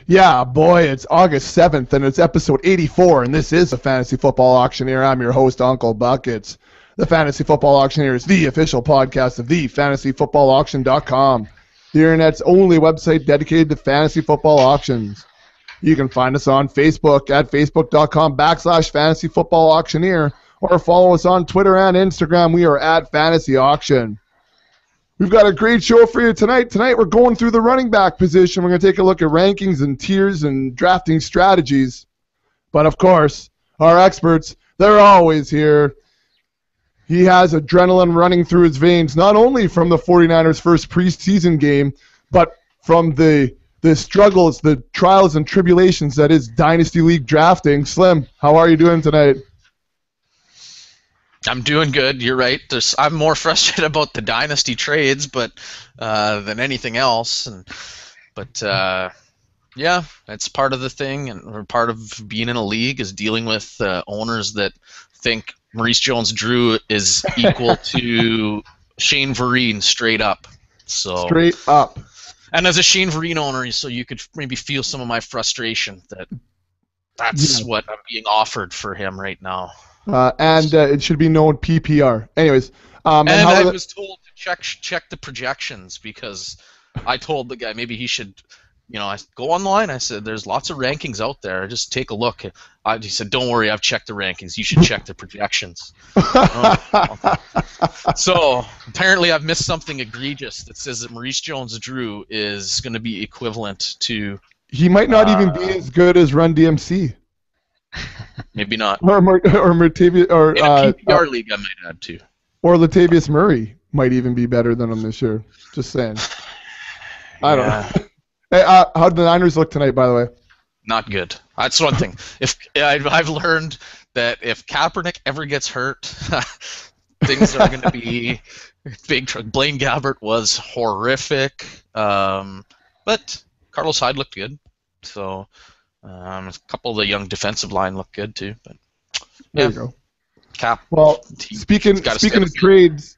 Yeah, boy, it's August 7th, and it's episode 84, and this is the Fantasy Football Auctioneer. I'm your host, Uncle Buckets. The Fantasy Football Auctioneer is the official podcast of the fantasyfootballauction.com, the internet's only website dedicated to fantasy football auctions. You can find us on Facebook at facebook.com/fantasy football auctioneer, or follow us on Twitter and Instagram. We are at Fantasy Auction. We've got a great show for you tonight. Tonight we're going through the running back position. We're going to take a look at rankings and tiers and drafting strategies. But of course, our experts, they're always here. He has adrenaline running through his veins, not only from the 49ers' first preseason game, but from the struggles, the trials and tribulations that is Dynasty League drafting. Slim, how are you doing tonight? I'm doing good. You're right. I'm more frustrated about the dynasty trades, than anything else. Yeah, it's part of the thing, or part of being in a league is dealing with owners that think Maurice Jones-Drew is equal to Shane Vereen straight up. So straight up. And as a Shane Vereen owner, so you could maybe feel some of my frustration that's what I'm being offered for him right now. It should be known PPR. Anyways, I was told to check the projections because I told the guy maybe he should, I go online. I said there's lots of rankings out there. Just take a look. He said, don't worry, I've checked the rankings. You should check the projections. So apparently I've missed something egregious that says that Maurice Jones-Drew is going to be equivalent to. He might not even be as good as Run DMC. Maybe not. Or Latavius, or in a PPR league, I might add too. Or Latavius Murray might even be better than him this year. Just saying. I don't know. Hey, how did the Niners look tonight, by the way? Not good. That's one thing. I've learned that if Kaepernick ever gets hurt, things are going to be big. Blaine Gabbert was horrific, but Carlos Hyde looked good. So. A couple of the young defensive line look good too, but there you go. Cap. Well, speaking of trades,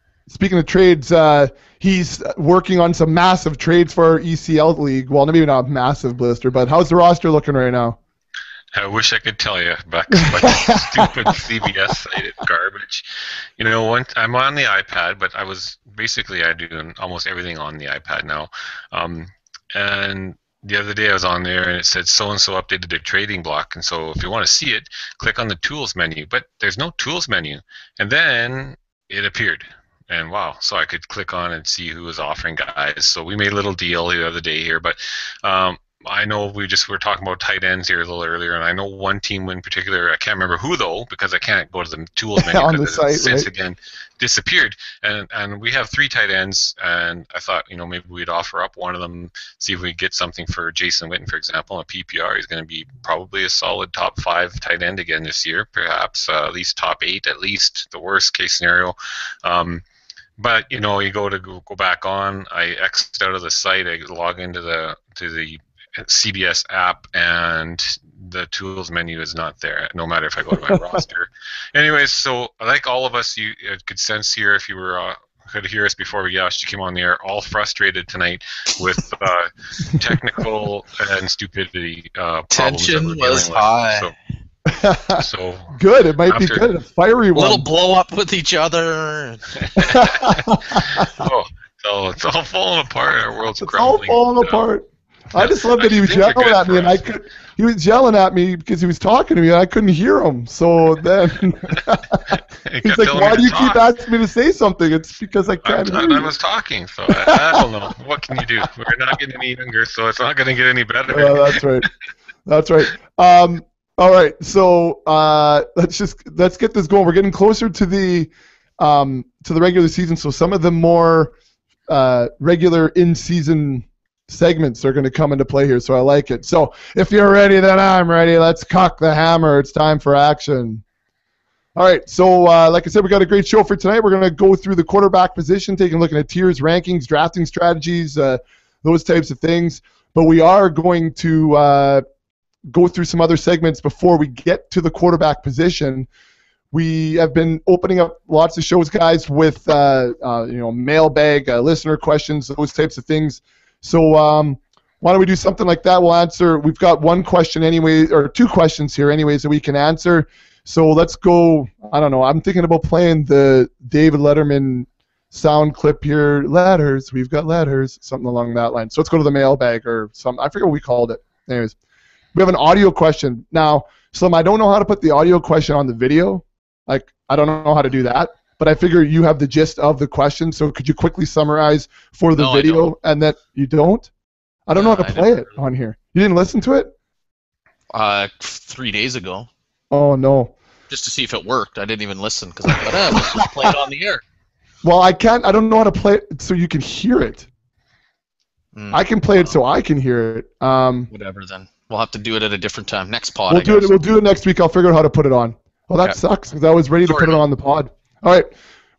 he's working on some massive trades for our ECL league. Well, maybe not massive, Blister, but how's the roster looking right now? I wish I could tell you, but stupid CBS site garbage. I'm on the iPad, but I do almost everything on the iPad now, and. The other day I was on there and it said so-and-so updated their trading block. And so if you want to see it, click on the tools menu. But there's no tools menu. And then it appeared. And wow, so I could click on and see who was offering guys. So we made a little deal the other day here. But I know we were talking about tight ends here a little earlier. And I know one team in particular, I can't remember who though, because I can't go to the tools menu on the because site, it since right? again disappeared. And we have 3 tight ends, and I thought, maybe we'd offer up one of them, see if we could get something for Jason Witten, for example. A PPR, he's going to be probably a solid top 5 tight end again this year, perhaps at least top 8, at least the worst case scenario. But you go back on. I X'd out of the site. I log into the CBS app, and the tools menu is not there, no matter if I go to my roster. Anyways, so like all of us, you could sense here, if you were could hear us before we actually came on the air, all frustrated tonight with technical and stupidity problems. Tension that we're was dealing high. With. So good. It might be good. A fiery one. A little blow up with each other. So it's all falling apart. Our world's it's crumbling. all falling apart. I just love that he was yelling at me, and he was yelling at me because he was talking to me, and I couldn't hear him. So then he's like, "Why do you keep asking me to say something?" It's because I can't hear you. I was talking, so I don't know. What can you do? We're not getting any younger, so it's not going to get any better. That's right. That's right. All right. So let's get this going. We're getting closer to the regular season, so some of the more regular in-season segments are going to come into play here, so I like it. So if you're ready, then I'm ready. Let's cock the hammer. It's time for action. All right, so like I said, we got a great show for tonight. We're going to go through the quarterback position, taking a look at tiers, rankings, drafting strategies, those types of things. But we are going to go through some other segments before we get to the quarterback position. We have been opening up lots of shows, guys, with mailbag, listener questions, those types of things. So why don't we do something like that? We'll answer. We've got one question anyway, or two questions here anyways that we can answer. So let's go. I don't know. I'm thinking about playing the David Letterman sound clip here. Letters. We've got letters. Something along that line. So let's go to the mailbag or something. I forget what we called it. Anyways, we have an audio question. Now, Slim, I don't know how to put the audio question on the video. Like, I don't know how to do that. But I figure you have the gist of the question. So could you quickly summarize for the video? And that you don't? I don't know how to play it on here. You didn't listen to it? 3 days ago. Oh, no. Just to see if it worked. I didn't even listen because I thought, let's just play it on the air. Well, I don't know how to play it so you can hear it. I can play it so I can hear it. Whatever then. We'll have to do it at a different time. Next pod, We'll do it next week. I'll figure out how to put it on. Well, that sucks because I was ready to put it on the pod. All right.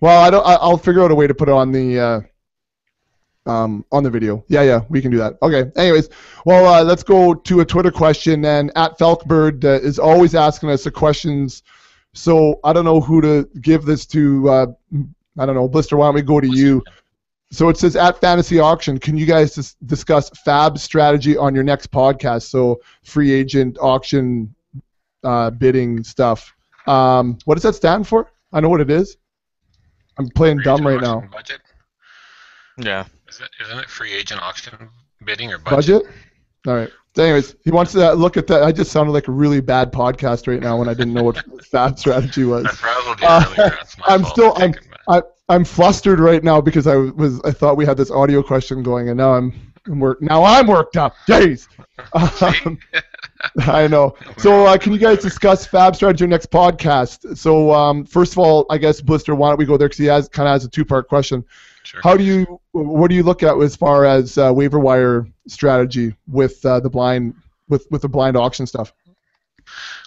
Well, I'll figure out a way to put it on the video. Yeah, we can do that. Okay. Anyways, well, let's go to a Twitter question. And at Falkbird is always asking us the questions. So I don't know who to give this to. I don't know, Blister. Why don't we go to you? So it says at Fantasy Auction, can you guys discuss FAB strategy on your next podcast? So free agent auction bidding stuff. What does that stand for? I know what it is. I'm playing dumb right now. Budget? Yeah. Isn't it free agent auction bidding or budget? All right. Anyways, he wants to look at that. I just sounded like a really bad podcast right now when I didn't know what FAB strategy was. I frazzled you earlier. That's my fault. I'm flustered right now because I thought we had this audio question going, and now I'm worked up. Jeez. I know. So can you guys discuss FAB strategy next podcast? So first of all, I guess Blister, why don't we go there because he kind of has a two-part question. Sure. What do you look at as far as waiver wire strategy with the blind auction stuff?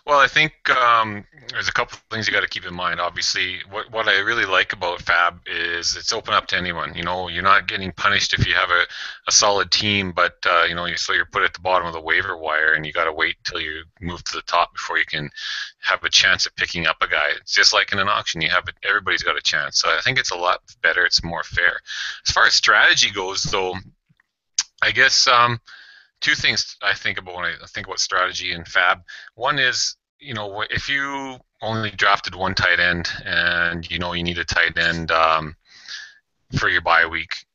Well, I think there's a couple of things you got to keep in mind. Obviously, what I really like about FAB is it's open up to anyone. You know, you're not getting punished if you have a solid team, but so you're put at the bottom of the waiver wire, and you got to wait till you move to the top before you can have a chance at picking up a guy. It's just like in an auction, everybody's got a chance. So I think it's a lot better. It's more fair. As far as strategy goes, though, I guess two things I think about when I think about strategy in FAB. One is, if you only drafted one tight end and you need a tight end for your bye week,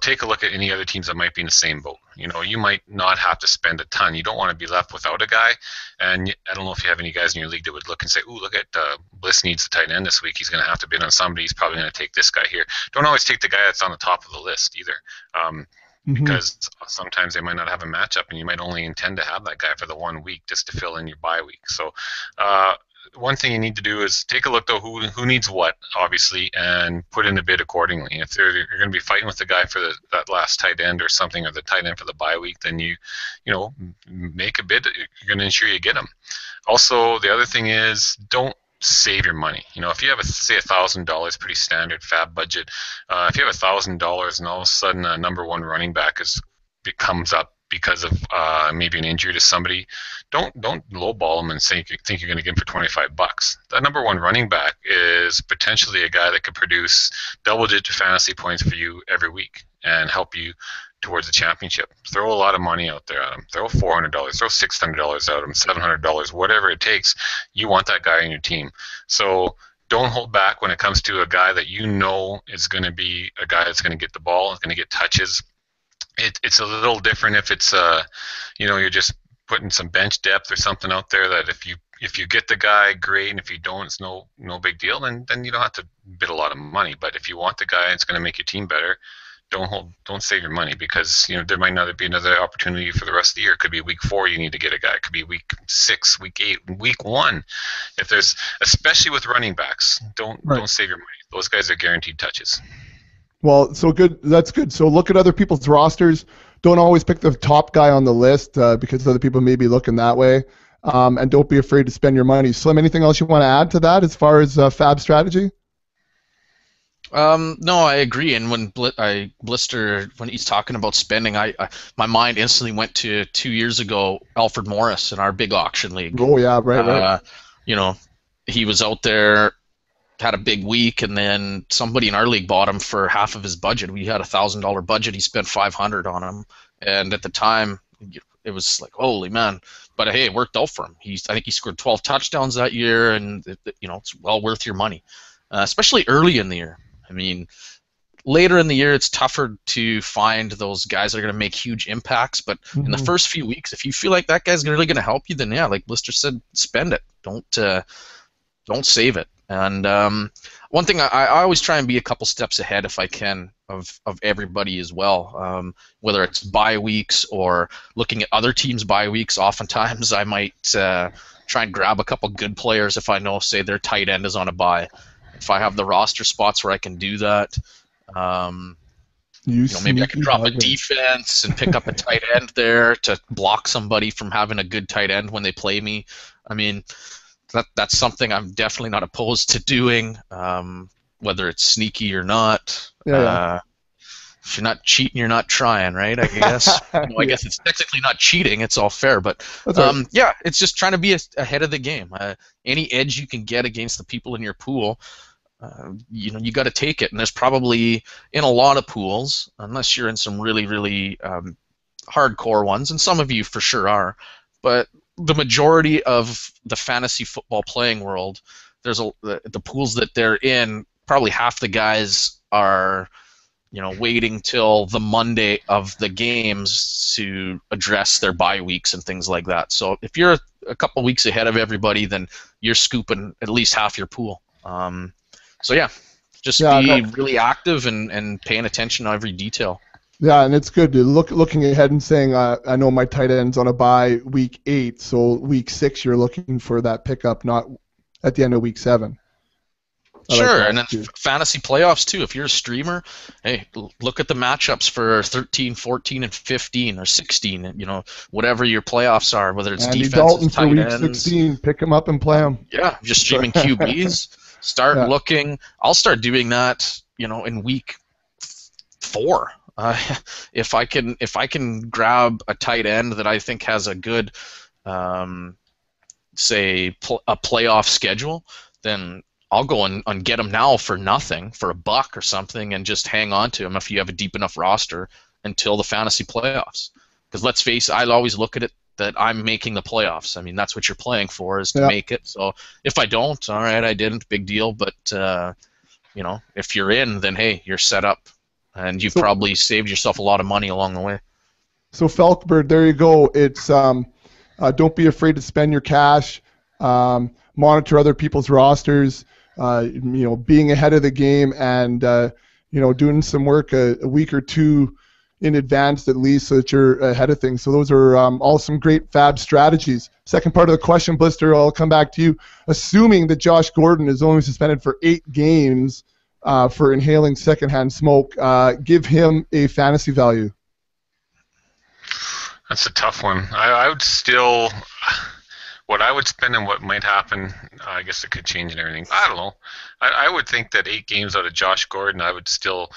take a look at any other teams that might be in the same boat. You might not have to spend a ton. You don't want to be left without a guy. And I don't know if you have any guys in your league that would look and say, "Ooh, look at Bliss needs a tight end this week. He's going to have to bid on somebody. He's probably going to take this guy here." Don't always take the guy that's on the top of the list either. Because sometimes they might not have a matchup, and you might only intend to have that guy for the 1 week just to fill in your bye week. So one thing you need to do is take a look, though, who needs what, obviously, and put in a bid accordingly. If you're going to be fighting with the guy for that last tight end or something, or the tight end for the bye week, then you make a bid. You're going to ensure you get him. Also, the other thing is don't save your money. If you have say $1,000, pretty standard FAB budget. If you have $1,000 and all of a sudden a number one running back comes up because of maybe an injury to somebody, don't lowball them and think you're going to get him for $25. That number one running back is potentially a guy that could produce double-digit fantasy points for you every week and help you towards the championship. Throw a lot of money out there at him. Throw $400, throw $600 at him, $700, whatever it takes. You want that guy in your team. So don't hold back when it comes to a guy that is going to be a guy that's going to get the ball, going to get touches. It's a little different if it's you're just putting some bench depth or something out there that if you get the guy, great, and if you don't, it's no big deal. Then you don't have to bid a lot of money. But if you want the guy, it's going to make your team better. Don't save your money because there might not be another opportunity for the rest of the year. It could be week 4 you need to get a guy. It could be week 6, week 8, week 1. Especially with running backs, don't save your money. Those guys are guaranteed touches. Well, so good. That's good. So look at other people's rosters. Don't always pick the top guy on the list because other people may be looking that way. And don't be afraid to spend your money. Slim, anything else you want to add to that as far as FAB strategy? No, I agree. And when Blister, when he's talking about spending, my mind instantly went to 2 years ago, Alfred Morris in our big auction league. Oh yeah, right. He was out there, had a big week, and then somebody in our league bought him for half of his budget. We had $1,000 budget. He spent $500 on him, and at the time, it was like, holy man. But hey, it worked out for him. I think he scored 12 touchdowns that year, and it's well worth your money, especially early in the year. I mean, later in the year, it's tougher to find those guys that are going to make huge impacts. But in the first few weeks, if you feel like that guy's really going to help you, then yeah, like Blister said, spend it. Don't save it. And one thing I always try and be a couple steps ahead if I can of everybody as well. Whether it's bye weeks or looking at other teams' bye weeks, oftentimes I might try and grab a couple good players if I know, say, their tight end is on a bye. If I have the roster spots where I can do that, maybe I can drop a defense and pick up a tight end there to block somebody from having a good tight end when they play me. I mean, that's something I'm definitely not opposed to doing, whether it's sneaky or not. Yeah. If you're not cheating, you're not trying, right? I guess. I guess it's technically not cheating. It's all fair, but right. Yeah, it's just trying to be ahead of the game. Any edge you can get against the people in your pool, you got to take it. And there's probably in a lot of pools, unless you're in some really, really hardcore ones, and some of you for sure are, but the majority of the fantasy football playing world, the pools that they're in, probably half the guys are, waiting till the Monday of the games to address their bye weeks and things like that. So if you're a couple weeks ahead of everybody, then you're scooping at least half your pool. So yeah, just be really active and paying attention to every detail. Yeah, and it's good to looking ahead and saying, I know my tight end's on a bye week 8, so week 6 you're looking for that pickup, not at the end of week 7. Sure, and then fantasy playoffs too. If you're a streamer, hey, look at the matchups for 13, 14, and 15, or 16. Whatever your playoffs are, whether it's Andy defenses, Dalton tight for ends. week 16, pick him up and play him. Yeah, just streaming QBs. Start looking. I'll start doing that. In week 4. If I can grab a tight end that I think has a good, say, a playoff schedule, then I'll go and get him now for nothing, for $1 or something, and just hang on to him if you have a deep enough roster until the fantasy playoffs. Because let's face it, I always look at it that I'm making the playoffs. I mean, that's what you're playing for, is to make it. So if I don't, all right, I didn't, big deal. But if you're in, then hey, you're set up. And you've probably saved yourself a lot of money along the way. So Falkbird, there you go. It's don't be afraid to spend your cash. Monitor other people's rosters. Being ahead of the game and doing some work a week or two in advance at least, so that you're ahead of things. So those are all some great fab strategies. Second part of the question, Blister, I'll come back to you. Assuming that Josh Gordon is only suspended for 8 games. For inhaling secondhand smoke, give him a fantasy value. That's a tough one. I would still, what I would spend and what might happen, I guess it could change and everything. I don't know. I would think that 8 games out of Josh Gordon, I would still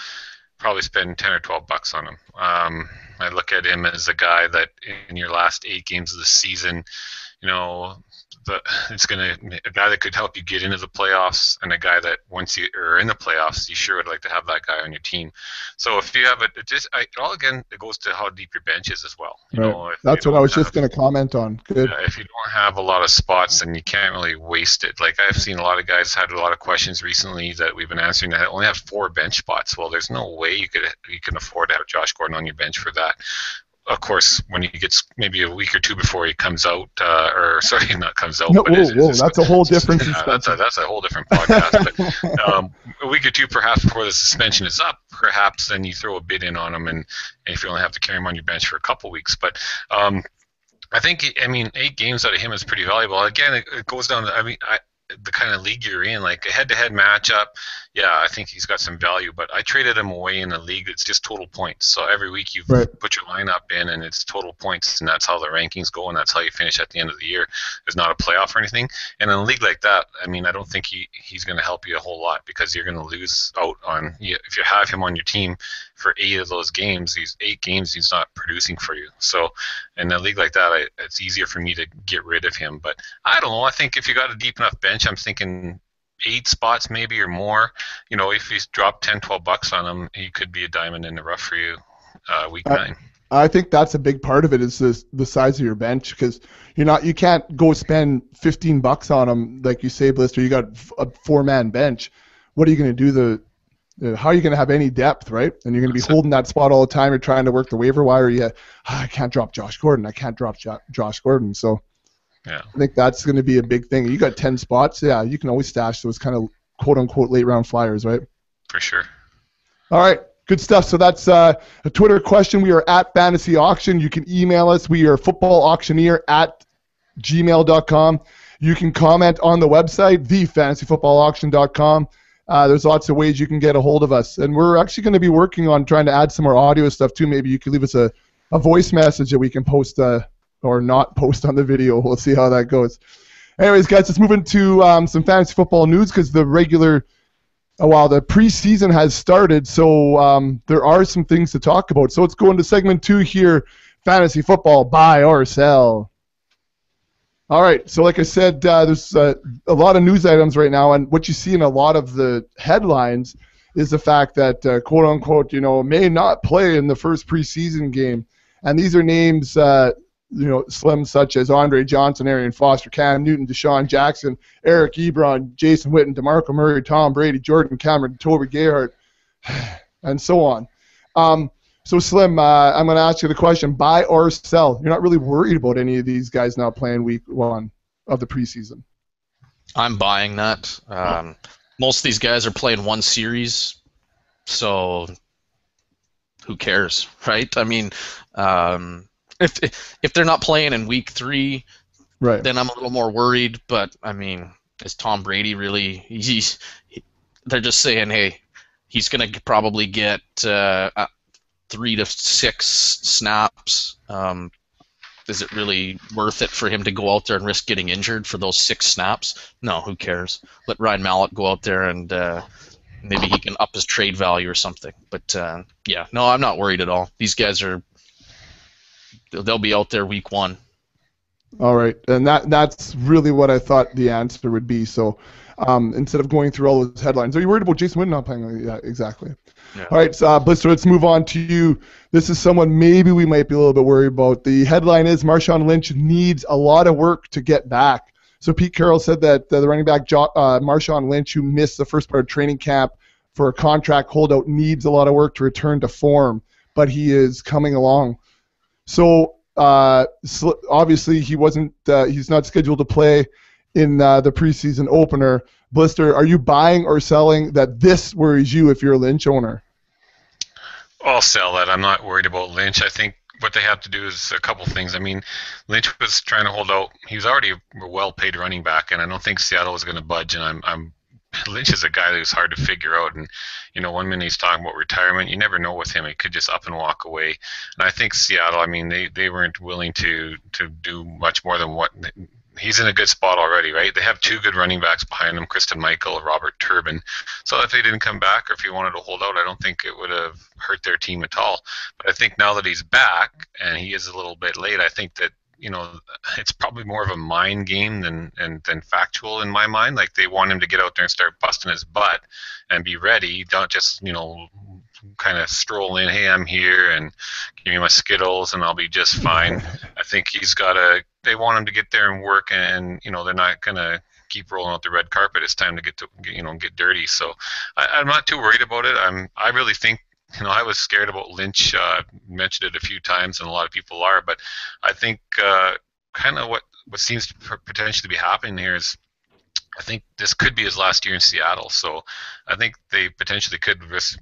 probably spend $10 or $12 on him. I look at him as a guy that in your last 8 games of the season, it's a guy that could help you get into the playoffs, and a guy that once you are in the playoffs, you sure would like to have that guy on your team. So if you have it goes to how deep your bench is as well. That's what I was just going to comment on. Good. If you don't have a lot of spots, then you can't really waste it. Like I've seen a lot of guys had a lot of questions recently that we've been answering that only have 4 bench spots. Well, there's no way you can afford to have Josh Gordon on your bench for that. Of course, when he gets maybe a week or 2 before he comes out, not comes out. No, that's a whole different. That's a whole different podcast. But a week or 2 perhaps before the suspension is up, perhaps then you throw a bid in on him, and if you only have to carry him on your bench for a couple weeks. But I think 8 games out of him is pretty valuable. Again, it goes down to the kind of league you're in, like a head-to-head matchup. Yeah, I think he's got some value, but I traded him away in a league that's just total points. So every week you put your lineup in, and it's total points, and that's how the rankings go, and that's how you finish at the end of the year. There's not a playoff or anything. And in a league like that, I don't think he's going to help you a whole lot, because you're going to lose out on, if you have him on your team for 8 of those games, these 8 games he's not producing for you. So in a league like that, it's easier for me to get rid of him. But I don't know. I think if you got a deep enough bench, I'm thinking 8 spots maybe or more. If he's dropped $10, $12 on him, he could be a diamond in the rough for you week 9. I think that's a big part of it is the size of your bench, because you can't go spend $15 on them like you say, Blister. You got a 4-man bench. What are you going to do? How are you going to have any depth, right? And you're going to be holding that spot all the time. You're trying to work the waiver wire. I can't drop Josh Gordon. I can't drop Josh Gordon. So yeah, I think that's going to be a big thing. You got 10 spots. Yeah, you can always stash those kind of quote unquote late round flyers, right? For sure. All right. Good stuff. So that's a Twitter question. We are at Fantasy Auction. You can email us. We are footballauctioneer@gmail.com. You can comment on the website, thefantasyfootballauction.com. There's lots of ways you can get a hold of us. And we're actually going to be working on trying to add some more audio stuff too. Maybe you could leave us a voice message that we can post or not post on the video. We'll see how that goes. Anyways, guys, let's move into some fantasy football news, because the preseason has started, so there are some things to talk about. So let's go into segment 2 here, fantasy football, buy or sell. All right, so like I said, there's a lot of news items right now, and what you see in a lot of the headlines is the fact that, quote unquote, may not play in the first preseason game. And these are names, slim, such as Andre Johnson, Arian Foster, Cam Newton, Deshaun Jackson, Eric Ebron, Jason Witten, DeMarco Murray, Tom Brady, Jordan Cameron, Toby Gayhart, and so on. So, Slim, I'm going to ask you the question, buy or sell? You're not really worried about any of these guys not playing week 1 of the preseason. I'm buying that. Most of these guys are playing one series, so who cares, right? I mean, if they're not playing in week 3, right, then I'm a little more worried. But I mean, is Tom Brady really? They're just saying, hey, he's going to probably get 3 to 6 snaps. Is it really worth it for him to go out there and risk getting injured for those 6 snaps? No, who cares? Let Ryan Mallett go out there and maybe he can up his trade value or something. But yeah, no, I'm not worried at all. These guys they'll be out there week 1. All right, and that's really what I thought the answer would be. So instead of going through all those headlines, are you worried about Jason Witten not playing? Yeah, exactly. Yeah. All right, so Blister, let's move on to you. This is someone maybe we might be a little bit worried about. The headline is Marshawn Lynch needs a lot of work to get back. So Pete Carroll said that the running back Marshawn Lynch, who missed the first part of training camp for a contract holdout, needs a lot of work to return to form, but he is coming along. So obviously he's not scheduled to play in the preseason opener. Blister, are you buying or selling that this worries you if you're a Lynch owner? I'll sell that. I'm not worried about Lynch. I think what they have to do is a couple things. I mean, Lynch was trying to hold out. He was already a well-paid running back, and I don't think Seattle was going to budge. And Lynch is a guy who's hard to figure out. And, 1 minute he's talking about retirement. You never know with him. He could just up and walk away. And I think Seattle, I mean, they weren't willing to do much more than what – he's in a good spot already, right? They have 2 good running backs behind him, Kristen Michael and Robert Turbin. So if they didn't come back or if he wanted to hold out, I don't think it would have hurt their team at all. But I think now that he's back and he is a little bit late, I think that, it's probably more of a mind game than factual in my mind. Like, they want him to get out there and start busting his butt and be ready. Don't just, kind of stroll in, hey, I'm here, and give me my Skittles and I'll be just fine. I think they want him to get there and work, and they're not gonna keep rolling out the red carpet. It's time to get dirty. So I'm not too worried about it. I really think, I was scared about Lynch. Mentioned it a few times, and a lot of people are, but I think kind of what seems to potentially be happening here is, I think this could be his last year in Seattle. So I think they potentially could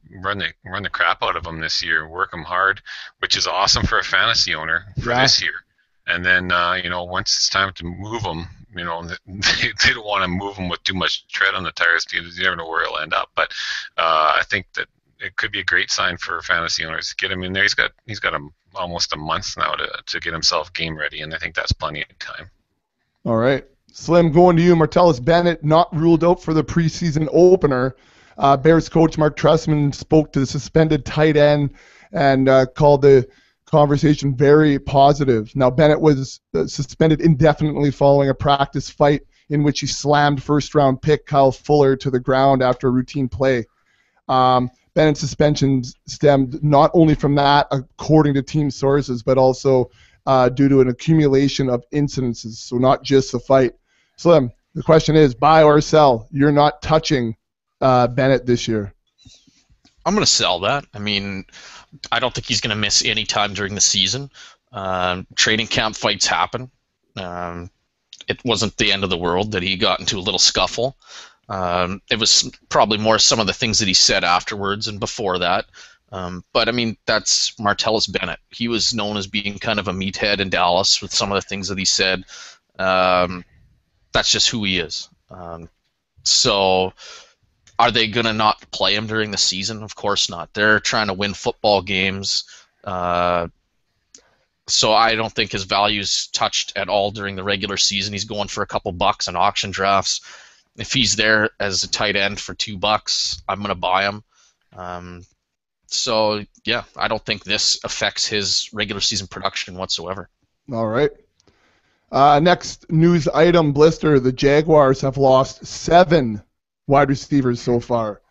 run the crap out of him this year, work him hard, which is awesome for a fantasy owner for this year. And then, once it's time to move him, they don't want to move him with too much tread on the tires because you never know where he'll end up. But I think that it could be a great sign for fantasy owners to get him in there. He's got almost a month now to get himself game ready, and I think that's plenty of time. All right. Slim, going to you. Martellus Bennett not ruled out for the preseason opener. Bears coach Mark Trestman spoke to the suspended tight end and called the conversation very positive. Now, Bennett was suspended indefinitely following a practice fight in which he slammed first-round pick Kyle Fuller to the ground after a routine play. Bennett's suspension stemmed not only from that, according to team sources, but also due to an accumulation of incidences, so not just the fight. Slim, the question is, buy or sell? You're not touching Bennett this year. I'm going to sell that. I mean, I don't think he's going to miss any time during the season. Training camp fights happen. It wasn't the end of the world that he got into a little scuffle. It was probably more some of the things that he said afterwards and before that. But, I mean, that's Martellus Bennett. He was known as being kind of a meathead in Dallas with some of the things that he said. That's just who he is. So are they going to not play him during the season? Of course not. They're trying to win football games. So I don't think his value's touched at all during the regular season. He's going for a couple bucks in auction drafts. If he's there as a tight end for $2, I'm going to buy him. So, yeah, I don't think this affects his regular season production whatsoever. All right. Next news item, Blister. The Jaguars have lost 7 wide receivers so far.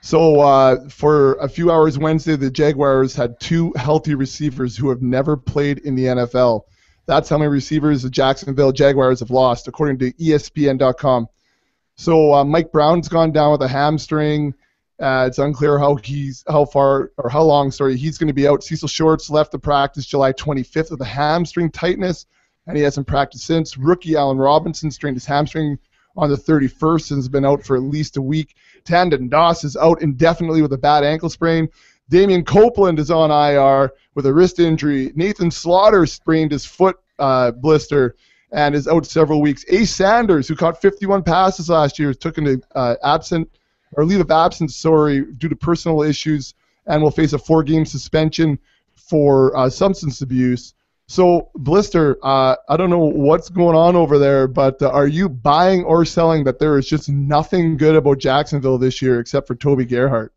So for a few hours Wednesday, the Jaguars had 2 healthy receivers who have never played in the NFL. That's how many receivers the Jacksonville Jaguars have lost, according to ESPN.com. So Mike Brown's gone down with a hamstring. It's unclear how long he's going to be out. Cecil Shorts left the practice July 25th with a hamstring tightness, and he hasn't practiced since. Rookie Allen Robinson strained his hamstring on the 31st and has been out for at least a week. Tandon Doss is out indefinitely with a bad ankle sprain. Damian Copeland is on IR with a wrist injury. Nathan Slaughter sprained his foot blister and is out several weeks. Ace Sanders, who caught 51 passes last year, took into leave of absence, due to personal issues, and will face a 4-game suspension for substance abuse. So, Blister, I don't know what's going on over there, but are you buying or selling that there is just nothing good about Jacksonville this year except for Toby Gerhart?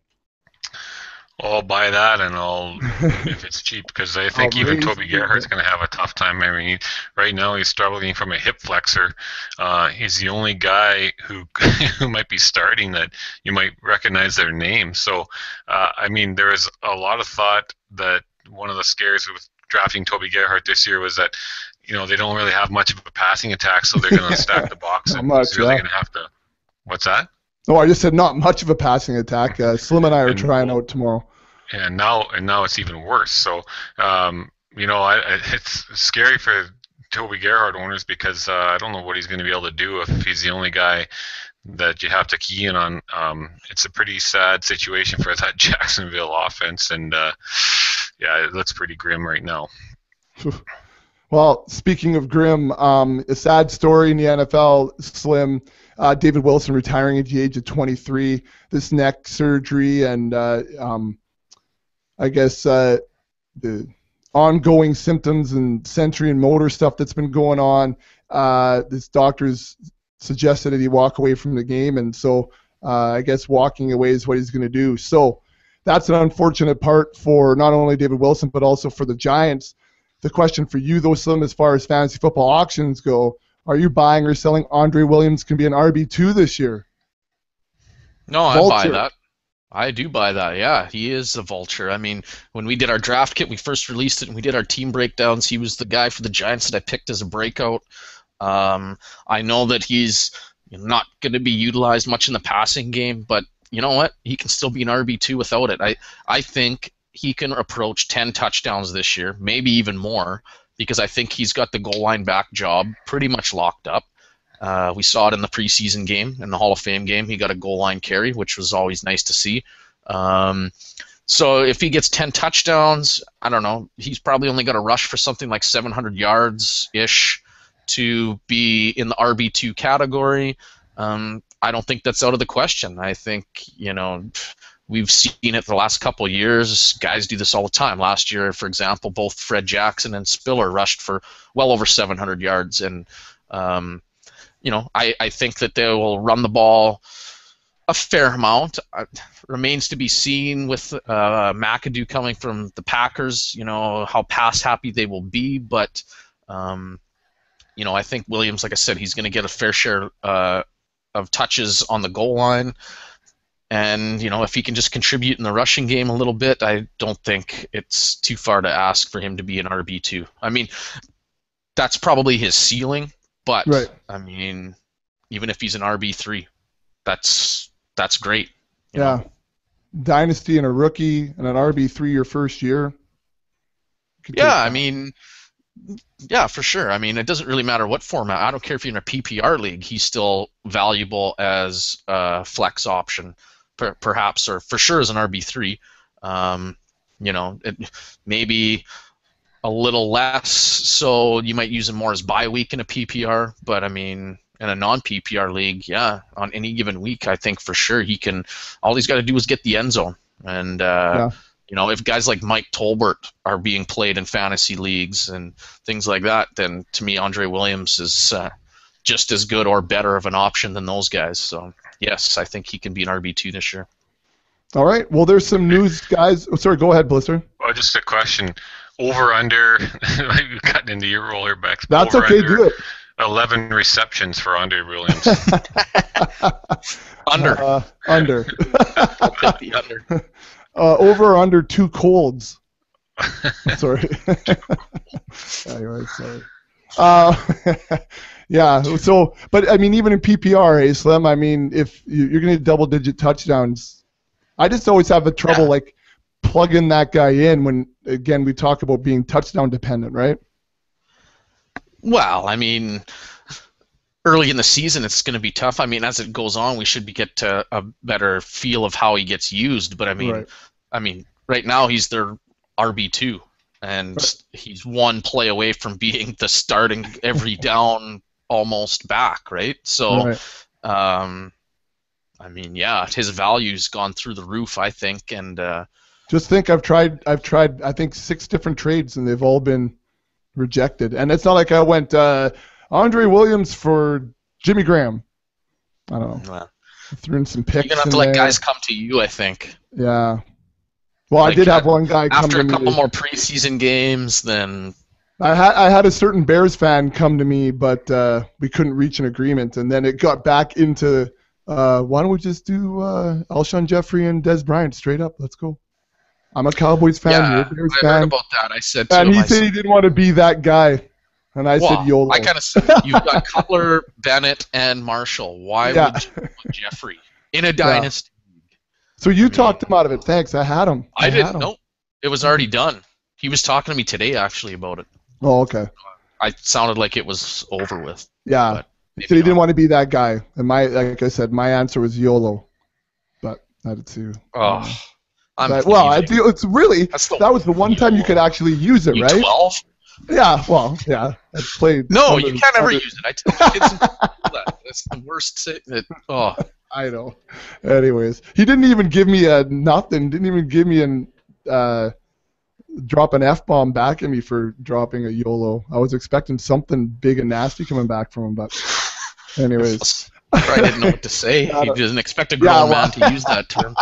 I'll buy that, and I'll if it's cheap, because I think even Toby Gerhart's going to have a tough time. I mean, right now he's struggling from a hip flexor. He's the only guy who might be starting that you might recognize their name. So, I mean, there is a lot of thought that one of the scares with drafting Toby Gerhart this year was that, they don't really have much of a passing attack, so they're going to stack the box and really going to have to. What's that? No, I just said not much of a passing attack. Slim and I are trying out tomorrow. And now it's even worse. So, it's scary for Toby Gerhart owners because I don't know what he's going to be able to do if he's the only guy that you have to key in on. It's a pretty sad situation for that Jacksonville offense, and it looks pretty grim right now. Well, speaking of grim, a sad story in the NFL, Slim. David Wilson retiring at the age of 23. This neck surgery and I guess the ongoing symptoms and sensory and motor stuff that's been going on. This doctor's suggested that he walk away from the game, and so I guess walking away is what he's going to do. So that's an unfortunate part for not only David Wilson but also for the Giants. The question for you, though, Slim, as far as fantasy football auctions go, are you buying or selling Andre Williams can be an RB2 this year? No, I buy that. I do buy that, yeah. He is a vulture. I mean, when we did our draft kit, we first released it and we did our team breakdowns. He was the guy for the Giants that I picked as a breakout. I know that he's not going to be utilized much in the passing game, but you know what? He can still be an RB2 without it. I think he can approach 10 touchdowns this year, maybe even more, because I think he's got the goal line back job pretty much locked up. We saw it in the preseason game, in the Hall of Fame game. He got a goal line carry, which was always nice to see. So if he gets 10 touchdowns, I don't know, he's probably only got to rush for something like 700 yards-ish to be in the RB2 category. I don't think that's out of the question. I think, we've seen it the last couple of years. Guys do this all the time. Last year, for example, both Fred Jackson and Spiller rushed for well over 700 yards. And, I think that they will run the ball a fair amount. Remains to be seen with McAdoo coming from the Packers, how pass happy they will be. But, I think Williams, like I said, he's going to get a fair share of touches on the goal line. And, if he can just contribute in the rushing game a little bit, I don't think it's too far to ask for him to be an RB2. I mean, that's probably his ceiling, but, Right. I mean, even if he's an RB3, that's great. Yeah. Dynasty and a rookie and an RB3 your first year. Yeah, I mean, yeah, for sure. I mean, it doesn't really matter what format. I don't care if you're in a PPR league. He's still valuable as a flex option, perhaps, or for sure as an RB3. Maybe a little less, so you might use him more as bye week in a PPR. But I mean, in a non-PPR league, yeah, on any given week, I think for sure he can. All he's got to do is get the end zone, and if guys like Mike Tolbert are being played in fantasy leagues and things like that, then to me, Andre Williams is just as good or better of an option than those guys. So yes, I think he can be an RB2 this year. All right. Well, there's some news, guys. Oh, sorry, go ahead, Blister. Well, just a question. Over under. We've gotten into your roller backs. That's okay. Do it. 11 receptions for Andre Williams. Under. Under. I'll take the under. Over or under 2 colds. Sorry. Anyway, sorry. Yeah. So, but I mean, even in PPR, hey Slim. I mean, if you're going to get double-digit touchdowns, I just always have a trouble like plugging that guy in when, again, we talk about being touchdown dependent, right? Well, I mean, early in the season, it's going to be tough. I mean, as it goes on, we should get to a better feel of how he gets used. But I mean, right now he's their RB2, and he's one play away from being the starting every down almost back, right? So, I mean, yeah, his value's gone through the roof, I think, and just think I've tried I think 6 different trades and they've all been rejected. And it's not like I went Andre Williams for Jimmy Graham. I don't know. I threw in some picks. You're gonna have to let guys come to you, I think. Yeah. Well, I did have one guy come to me. After a couple more preseason games, then I had a certain Bears fan come to me, but we couldn't reach an agreement, and then it got back into why don't we just do Alshon Jeffrey and Des Bryant straight up? Let's go. I'm a Cowboys fan. Yeah, you're a Bears I fan. heard about that. I said to and him, he said he didn't want to be that guy, and I said YOLO. I kind of said you've got Cutler, Bennett, and Marshall. Why would you put Jeffrey in a dynasty? So you talked him out of it. Thanks. I had him. I didn't know. It was already done. He was talking to me today, actually, about it. Oh, okay. I sounded like it was over with. Yeah. He said he didn't want to be that guy. And like I said, my answer was YOLO. But I had to. Oh. It's really, that was the one time you could actually use it, right? 12? Yeah, well, yeah. I played. No, you can't ever use it. I tell kids that. That's the worst thing. I know. Anyways, he didn't even give me nothing. Didn't even give me drop an F-bomb back at me for dropping a YOLO. I was expecting something big and nasty coming back from him, but anyways. I didn't know what to say. He doesn't expect a grown man to use that term.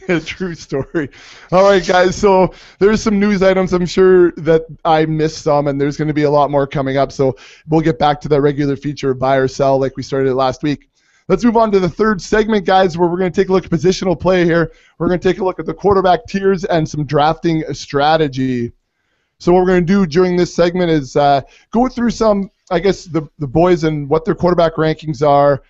A true story. All right, guys. So there's some news items. I'm sure that I missed some, and there's going to be a lot more coming up. So we'll get back to that regular feature of buy or sell like we started last week. Let's move on to the third segment, guys, where we're going to take a look at positional play here. We're going to take a look at the quarterback tiers and some drafting strategy. So what we're going to do during this segment is go through some, I guess, the boys and what their quarterback rankings are,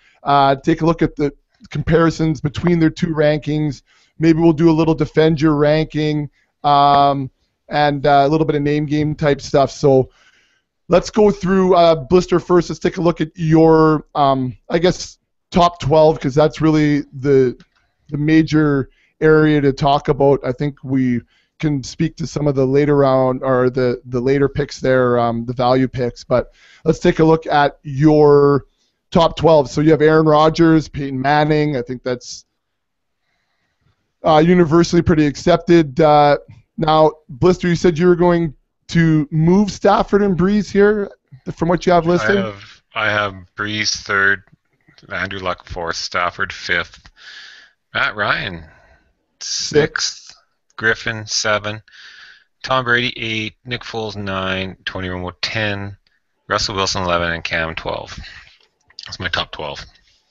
take a look at the comparisons between their 2 rankings. Maybe we'll do a little defend your ranking and a little bit of name game type stuff. So let's go through Blister first. Let's take a look at your, I guess, top 12, because that's really the major area to talk about. I think we can speak to some of the later round or the later picks there, the value picks. But let's take a look at your top 12. So you have Aaron Rodgers, Peyton Manning. I think that's universally pretty accepted. Now, Blister, you said you were going to move Stafford and Breeze here from what you have listed? I have Breeze 3rd, Andrew Luck 4th, Stafford 5th, Matt Ryan 6th, Griffin 7, Tom Brady 8, Nick Foles 9, Tony Romo 10, Russell Wilson 11, and Cam 12. That's my top 12.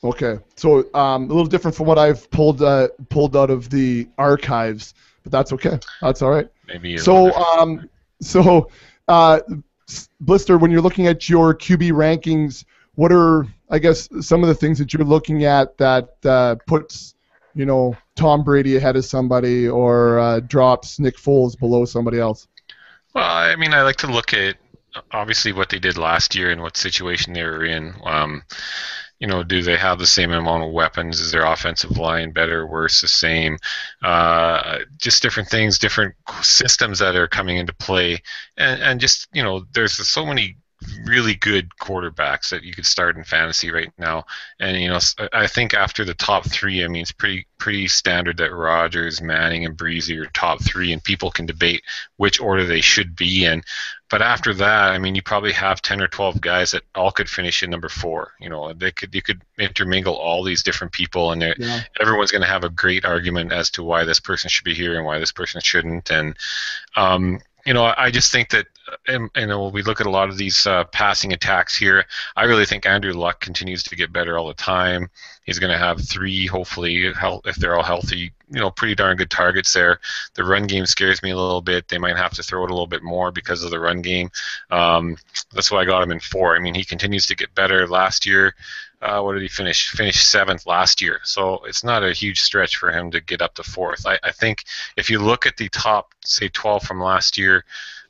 Okay, so a little different from what I've pulled out of the archives, but that's okay. That's all right. Maybe a So little different. Blister, when you're looking at your QB rankings, what are, I guess, some of the things that you're looking at that puts, Tom Brady ahead of somebody or drops Nick Foles below somebody else? Well, I mean, I like to look at obviously what they did last year and what situation they were in. Do they have the same amount of weapons? Is their offensive line better, worse, the same? Just different things, different systems that are coming into play, and just there's so many really good quarterbacks that you could start in fantasy right now. And I think after the top three, I mean, it's pretty standard that Rodgers, Manning, and Breezy are top three, and people can debate which order they should be in. But after that, I mean, you probably have 10 or 12 guys that all could finish in number 4. You could intermingle all these different people, and everyone's going to have a great argument as to why this person should be here and why this person shouldn't. And I just think that, we look at a lot of these passing attacks here. I really think Andrew Luck continues to get better all the time. He's going to have 3, hopefully, if they're all healthy, pretty darn good targets there. The run game scares me a little bit. They might have to throw it a little bit more because of the run game. That's why I got him in 4. I mean, he continues to get better. Last year, what did he finish? Finished 7th last year. So it's not a huge stretch for him to get up to 4th. I think if you look at the top, say, 12 from last year,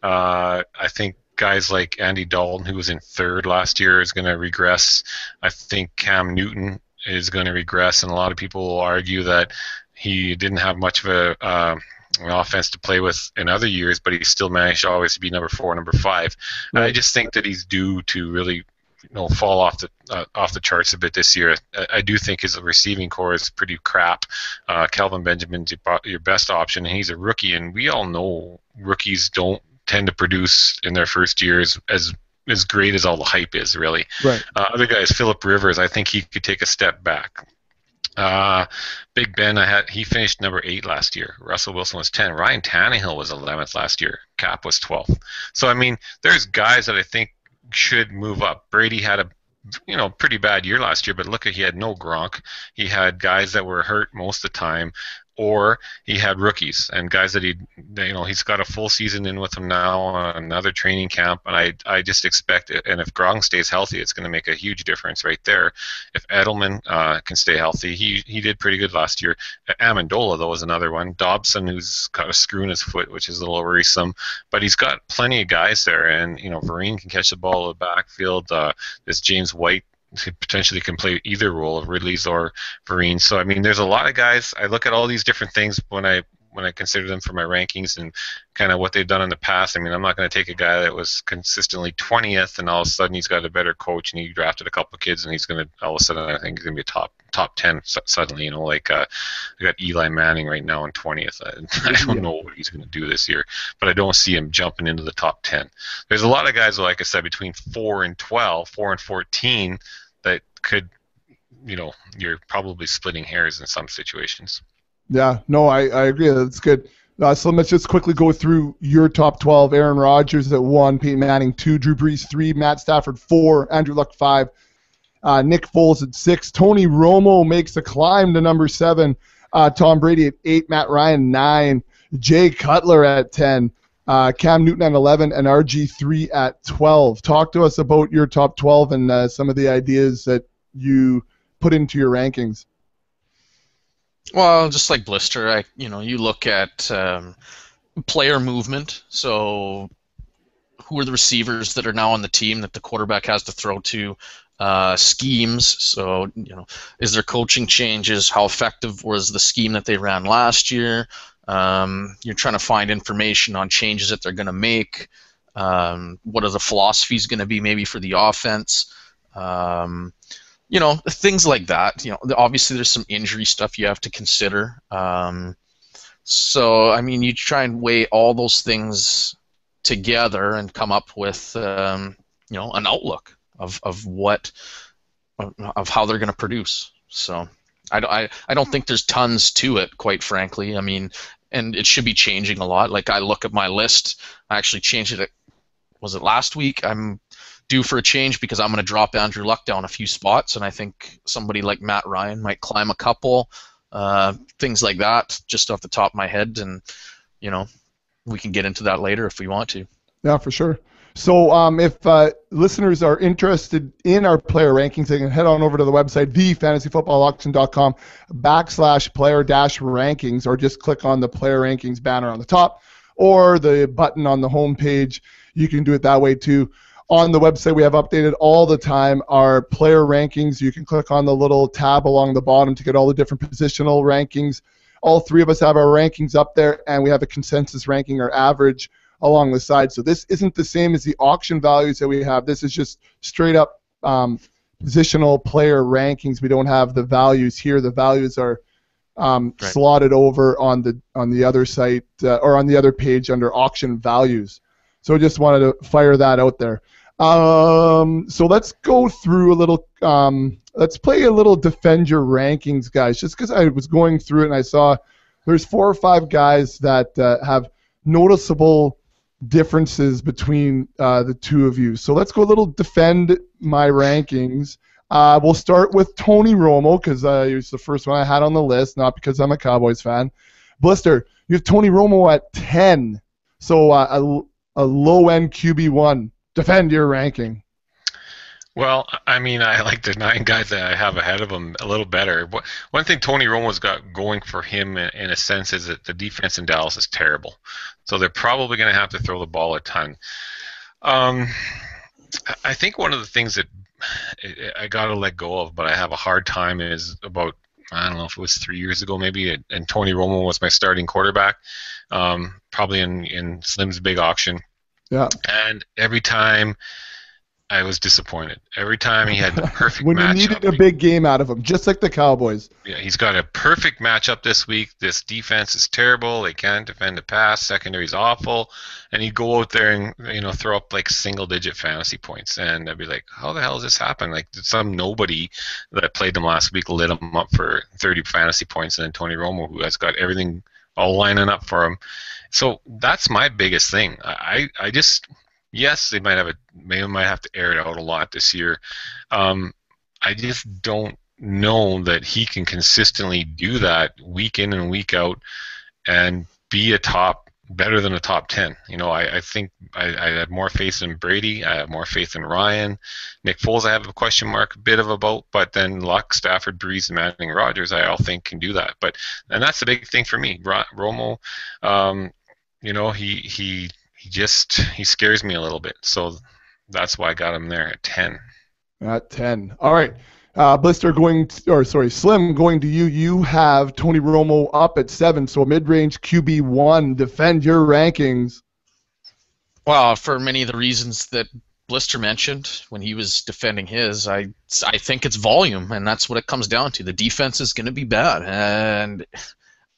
I think guys like Andy Dalton, who was in 3rd last year, is going to regress. I think Cam Newton is going to regress, and a lot of people will argue that he didn't have much of an offense to play with in other years, but he still managed always to be number 4, number 5. Right. I just think that he's due to really fall off the charts a bit this year. I do think his receiving core is pretty crap. Kelvin Benjamin's your best option, and he's a rookie, and we all know rookies don't tend to produce in their first years as great as all the hype is, really. Right. Other guys, Phillip Rivers, I think he could take a step back. Big Ben, he finished number 8 last year. Russell Wilson was 10. Ryan Tannehill was 11th last year. Cap was 12th. So, I mean, there's guys that I think should move up. Brady had a pretty bad year last year, but look, he had no Gronk. He had guys that were hurt most of the time, or he had rookies and guys that he's got a full season in with him now, another training camp, and I just expect it. And if Gronk stays healthy, it's going to make a huge difference right there. If Edelman can stay healthy, he did pretty good last year. Amendola, though, is another one. Dobson, who's got a screw in his foot, which is a little worrisome, but he's got plenty of guys there, and Vereen can catch the ball in the backfield. This James White potentially can play either role of Ridley's or Vereen. So, I mean, there's a lot of guys. I look at all these different things when I consider them for my rankings and kind of what they've done in the past. I mean, I'm not going to take a guy that was consistently 20th and all of a sudden he's got a better coach and he drafted a couple of kids and he's going to, all of a sudden, I think he's going to be a top 10 suddenly. I got Eli Manning right now in 20th. I don't know what he's going to do this year, but I don't see him jumping into the top 10. There's a lot of guys, like I said, between 4 and 12, 4 and 14 that could, you're probably splitting hairs in some situations. Yeah, no, I agree. That's good. So let's just quickly go through your top 12. Aaron Rodgers at 1, Peyton Manning 2, Drew Brees 3, Matt Stafford 4, Andrew Luck 5, Nick Foles at 6, Tony Romo makes a climb to number 7, Tom Brady at 8, Matt Ryan 9, Jay Cutler at 10, Cam Newton at 11, and RG3 at 12. Talk to us about your top 12 and some of the ideas that you put into your rankings. Well, just like Blister, you look at player movement. So, who are the receivers that are now on the team that the quarterback has to throw to? Schemes. So, is there coaching changes? How effective was the scheme that they ran last year? You're trying to find information on changes that they're going to make. What are the philosophies going to be maybe for the offense? Things like that. Obviously there's some injury stuff you have to consider. So, I mean, you try and weigh all those things together and come up with, an outlook of how they're going to produce. So, I don't think there's tons to it, quite frankly. I mean, and it should be changing a lot. Like, I look at my list, I actually changed it was it last week? I'm due for a change because I'm going to drop Andrew Luck down a few spots, and I think somebody like Matt Ryan might climb a couple, things like that, just off the top of my head, and we can get into that later if we want to. Yeah, for sure. So if listeners are interested in our player rankings, they can head on over to the website, thefantasyfootballauction.com/player-rankings, or just click on the player rankings banner on the top or the button on the home page. You can do it that way too. On the website, we have updated all the time our player rankings. You can click on the little tab along the bottom to get all the different positional rankings. All three of us have our rankings up there, and we have a consensus ranking or average along the side. So this isn't the same as the auction values that we have. This is just straight up positional player rankings. We don't have the values here. The values are slotted over on the other site or on the other page under auction values. So I just wanted to fire that out there. So let's go through a little. Let's play a little defend your rankings, guys. Just because I was going through it and I saw there's 4 or 5 guys that have noticeable differences between the two of you. So let's go a little defend my rankings. We'll start with Tony Romo because he was the first one I had on the list, not because I'm a Cowboys fan. Blister, you have Tony Romo at 10. So a low-end QB1. Defend your ranking. Well, I mean, I like the 9 guys that I have ahead of him a little better. But one thing Tony Romo's got going for him in a sense is that the defense in Dallas is terrible. So they're probably going to have to throw the ball a ton. I think one of the things that I got to let go of, but I have a hard time, is about, I don't know if it was 3 years ago maybe, and Tony Romo was my starting quarterback, probably in Slim's big auction. Yeah. And every time I was disappointed. Every time he had the perfect when matchup. you needed a big game out of him, just like the Cowboys. Yeah, he's got a perfect matchup this week. This defense is terrible. They can't defend the pass. Secondary's awful. And he'd go out there and throw up like single-digit fantasy points. And I'd be like, how the hell has this happened? Like some nobody that played them last week lit him up for 30 fantasy points, and then Tony Romo, who has got everything all lining up for him. So that's my biggest thing. I just, yes, they might have to air it out a lot this year. I just don't know that he can consistently do that week in and week out and be better than a top 10. I think I have more faith in Brady. I have more faith in Ryan. Nick Foles I have a question mark a bit about, but then Luck, Stafford, Breeze, and Manning, Rodgers I all think can do that. And that's the big thing for me. Romo, he scares me a little bit. So that's why I got him there at 10. At 10. All right. Blister Slim going to you. You have Tony Romo up at 7, so a mid-range QB1. Defend your rankings. Well, for many of the reasons that Blister mentioned when he was defending his, I think it's volume, and that's what it comes down to. The defense is going to be bad, and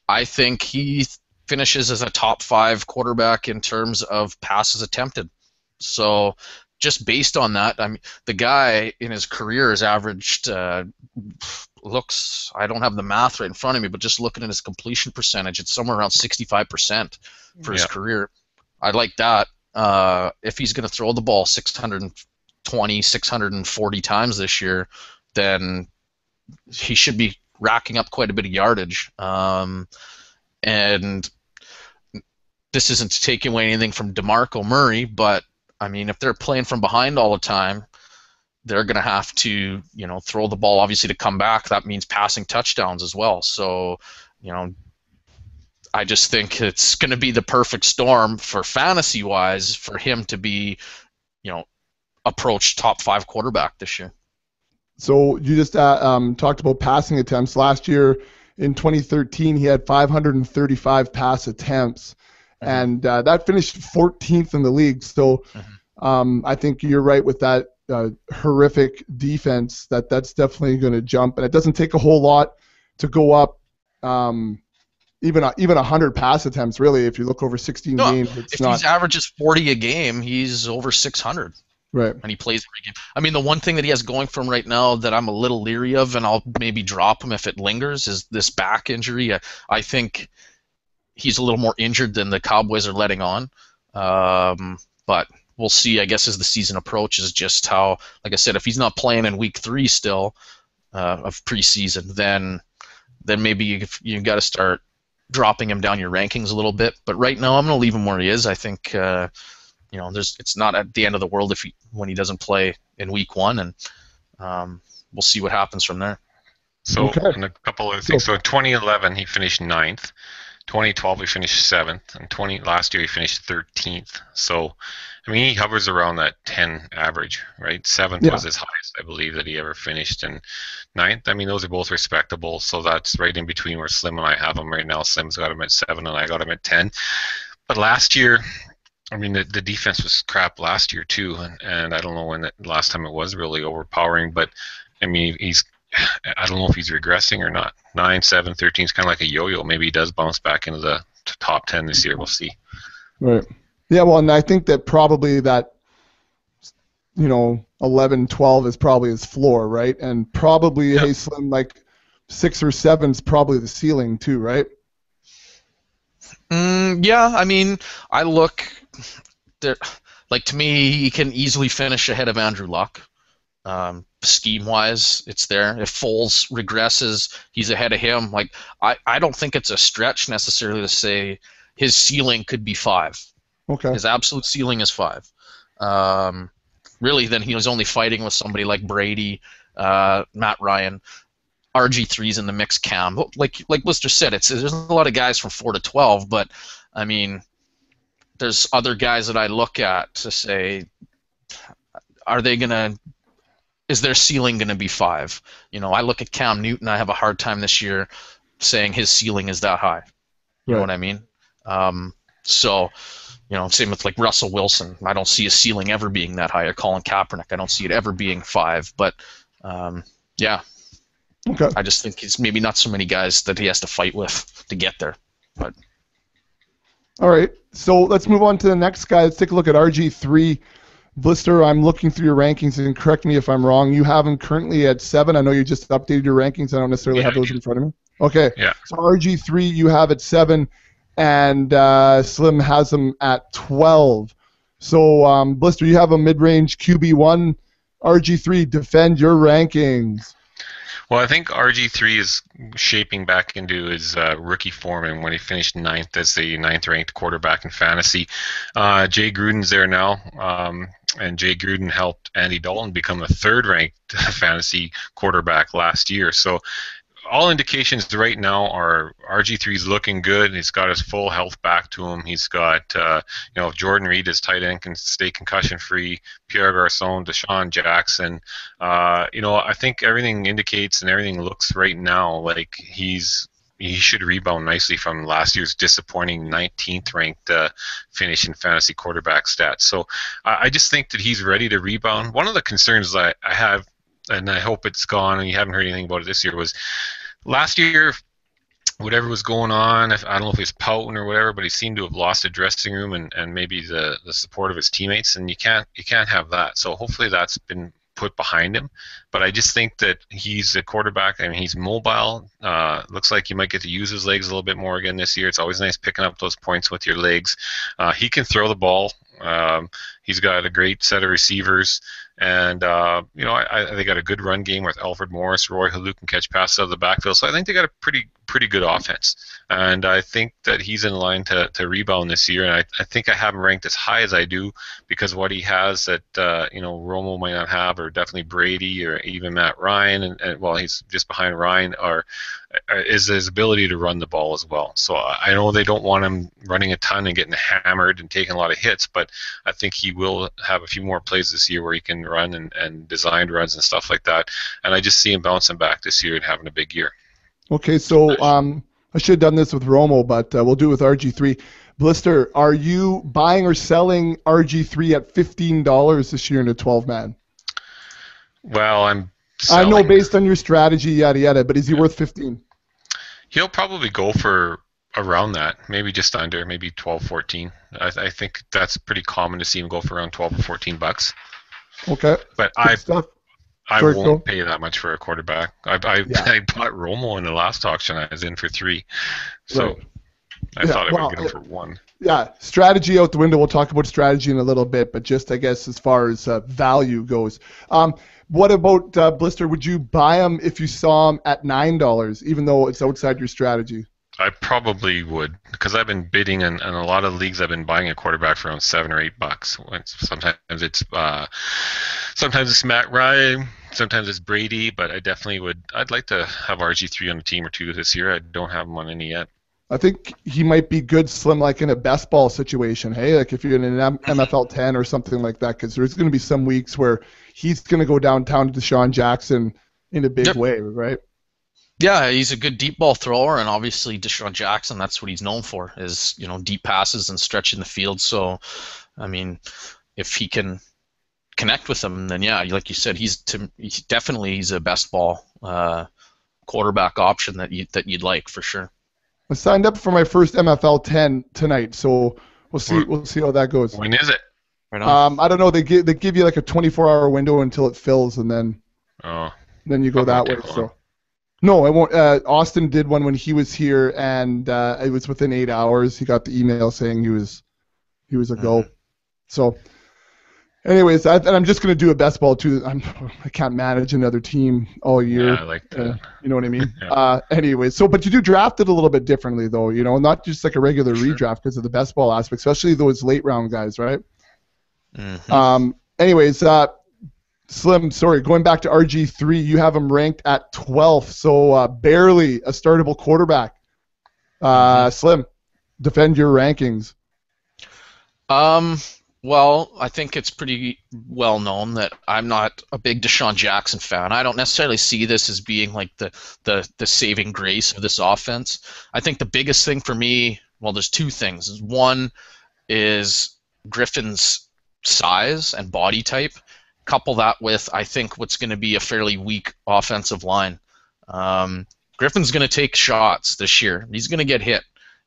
I think he finishes as a top 5 quarterback in terms of passes attempted. So just based on that, I mean, the guy in his career has averaged, I don't have the math right in front of me, but just looking at his completion percentage, it's somewhere around 65% for his career. I like that. If he's going to throw the ball 620, 640 times this year, then he should be racking up quite a bit of yardage. And this isn't taking away anything from DeMarco Murray, but I mean, if they're playing from behind all the time, they're going to have to, throw the ball, obviously, to come back. That means passing touchdowns as well. So, I just think it's going to be the perfect storm for fantasy-wise for him to be, approach top 5 quarterback this year. So you just talked about passing attempts. Last year in 2013, he had 535 pass attempts. And that finished 14th in the league. So I think you're right with that horrific defense. That's definitely going to jump. And it doesn't take a whole lot to go up even 100 pass attempts, really. If you look over 16 games, if he averages 40 a game, he's over 600. Right. And he plays every game. I mean, the one thing that he has going for him right now that I'm a little leery of, and I'll maybe drop him if it lingers, is this back injury. I think he's a little more injured than the Cowboys are letting on. But we'll see, I guess, as the season approaches, just how, like I said, if he's not playing in week 3 still of preseason, then maybe you got to start dropping him down your rankings a little bit. But right now, I'm going to leave him where he is. I think it's not at the end of the world when he doesn't play in week 1, and we'll see what happens from there. So, and a couple of things. So, 2011 he finished 9th. 2012 he finished 7th, and last year he finished 13th. So, I mean, he hovers around that 10 average, right? 7th was his highest, I believe, that he ever finished, and 9th. I mean, those are both respectable. So that's right in between where Slim and I have him right now. Slim's got him at 7, and I got him at 10. But last year, I mean, the defense was crap last year too, and I don't know when the last time it was really overpowering. But I mean, I don't know if he's regressing or not. 9, 7, 13 is kind of like a yo-yo. Maybe he does bounce back into the top 10 this year. We'll see. Right. Yeah, well, and I think that probably that, 11, 12 is probably his floor, right? And probably, hey, Slim, like 6 or 7 is probably the ceiling too, right? Yeah, I mean, I look there, like, to me, he can easily finish ahead of Andrew Luck. Scheme-wise, it's there. If Foles regresses, he's ahead of him. Like, I don't think it's a stretch necessarily to say his ceiling could be 5. Okay. His absolute ceiling is 5. Really, then he was only fighting with somebody like Brady, Matt Ryan. RG3's in the mix. Cam, like Lister said, there's a lot of guys from 4 to 12, but I mean, there's other guys that I look at to say, is their ceiling gonna be 5? I look at Cam Newton. I have a hard time this year saying his ceiling is that high. You know what I mean? So, same with like Russell Wilson. I don't see his ceiling ever being that high. Or Colin Kaepernick, I don't see it ever being 5. But yeah. Okay. I just think it's maybe not so many guys that he has to fight with to get there. But all right, so let's move on to the next guy. Let's take a look at RG3. Blister, I'm looking through your rankings, and correct me if I'm wrong. You have him currently at 7. I know you just updated your rankings. I don't necessarily have those in front of me. Okay. Yeah. So RG3 you have at 7, and Slim has him at 12. So Blister, you have a mid-range QB1. RG3, defend your rankings. Well, I think RG3 is shaping back into his rookie form, and when he finished 9th as the 9th-ranked quarterback in fantasy. Jay Gruden's there now, and Jay Gruden helped Andy Dalton become the 3rd-ranked fantasy quarterback last year. So all indications right now are RG3's looking good. He's got his full health back to him. He's got, Jordan Reed, his tight end, can stay concussion-free. Pierre Garçon, Deshaun Jackson. I think everything indicates and everything looks right now like he should rebound nicely from last year's disappointing 19th ranked finish in fantasy quarterback stats. So I just think that he's ready to rebound. One of the concerns that I have, and I hope it's gone and you haven't heard anything about it this year, was last year, whatever was going on, I don't know if he was pouting or whatever, but he seemed to have lost a dressing room and maybe the support of his teammates, and you can't have that. So hopefully that's been put behind him. But I just think that he's a quarterback. I mean, he's mobile. Looks like you might get to use his legs a little bit more again this year. It's always nice picking up those points with your legs. He can throw the ball. He's got a great set of receivers. And, they got a good run game with Alfred Morris, Roy Haluk can catch passes out of the backfield. So I think they got a pretty good offense. And I think that he's in line to rebound this year. And I think I have him ranked as high as I do because what he has that, Romo might not have, or definitely Brady or even Matt Ryan, and he's just behind Ryan, is his ability to run the ball as well. So I know they don't want him running a ton and getting hammered and taking a lot of hits, but I think he will have a few more plays this year where he can run and design runs and stuff like that. And I just see him bouncing back this year and having a big year. Okay, so I should have done this with Romo, but we'll do it with RG3. Blister, are you buying or selling RG3 at $15 this year in a 12-man? Well, I'm selling. I know based on your strategy, yada, yada, but is he worth 15? He'll probably go for around that, maybe just under, maybe 12, 14. I think that's pretty common to see him go for around 12 or 14 bucks. Okay. But I won't pay that much for a quarterback. I bought Romo in the last auction. I was in for 3. So. Right. I thought I would get him for 1. Yeah, strategy out the window. We'll talk about strategy in a little bit, but just, I guess, as far as value goes. What about Blister? Would you buy him if you saw him at $9, even though it's outside your strategy? I probably would, because I've been bidding in a lot of leagues. I've been buying a quarterback for around $7 or $8. Sometimes it's Matt Ryan, sometimes it's Brady, but I definitely would. I'd like to have RG3 on a team or two this year. I don't have him on any yet. I think he might be good, Slim, like in a best ball situation. Hey, like if you're in an MFL 10 or something like that, because there's going to be some weeks where he's going to go downtown to Deshaun Jackson in a big way, right? Yeah, he's a good deep ball thrower, and obviously Deshaun Jackson, that's what he's known for, is deep passes and stretching the field. So, I mean, if he can connect with them, then yeah, like you said, he's a best ball quarterback option that you'd like for sure. I signed up for my first MFL 10 tonight, so we'll see how that goes. When is it? Right on. I don't know. They give you like a 24-hour window until it fills, and then you go that way. So. No, I won't. Austin did one when he was here, and it was within 8 hours. He got the email saying he was a go. So, anyways, I'm just gonna do a best ball too. I can't manage another team all year. Yeah, I like that. You know what I mean? Yeah. Anyways, but you do draft it a little bit differently though. Not just like a regular redraft because of the best ball aspect, especially those late round guys, right? Mm-hmm. Anyways, Slim, sorry, going back to RG3, you have him ranked at 12th, so barely a startable quarterback. Slim, defend your rankings. Well, I think it's pretty well known that I'm not a big Deshaun Jackson fan. I don't necessarily see this as being like the saving grace of this offense. I think the biggest thing for me, well, there's two things. One is Griffin's size and body type. Couple that with, I think, what's going to be a fairly weak offensive line. Griffin's going to take shots this year. He's going to get hit,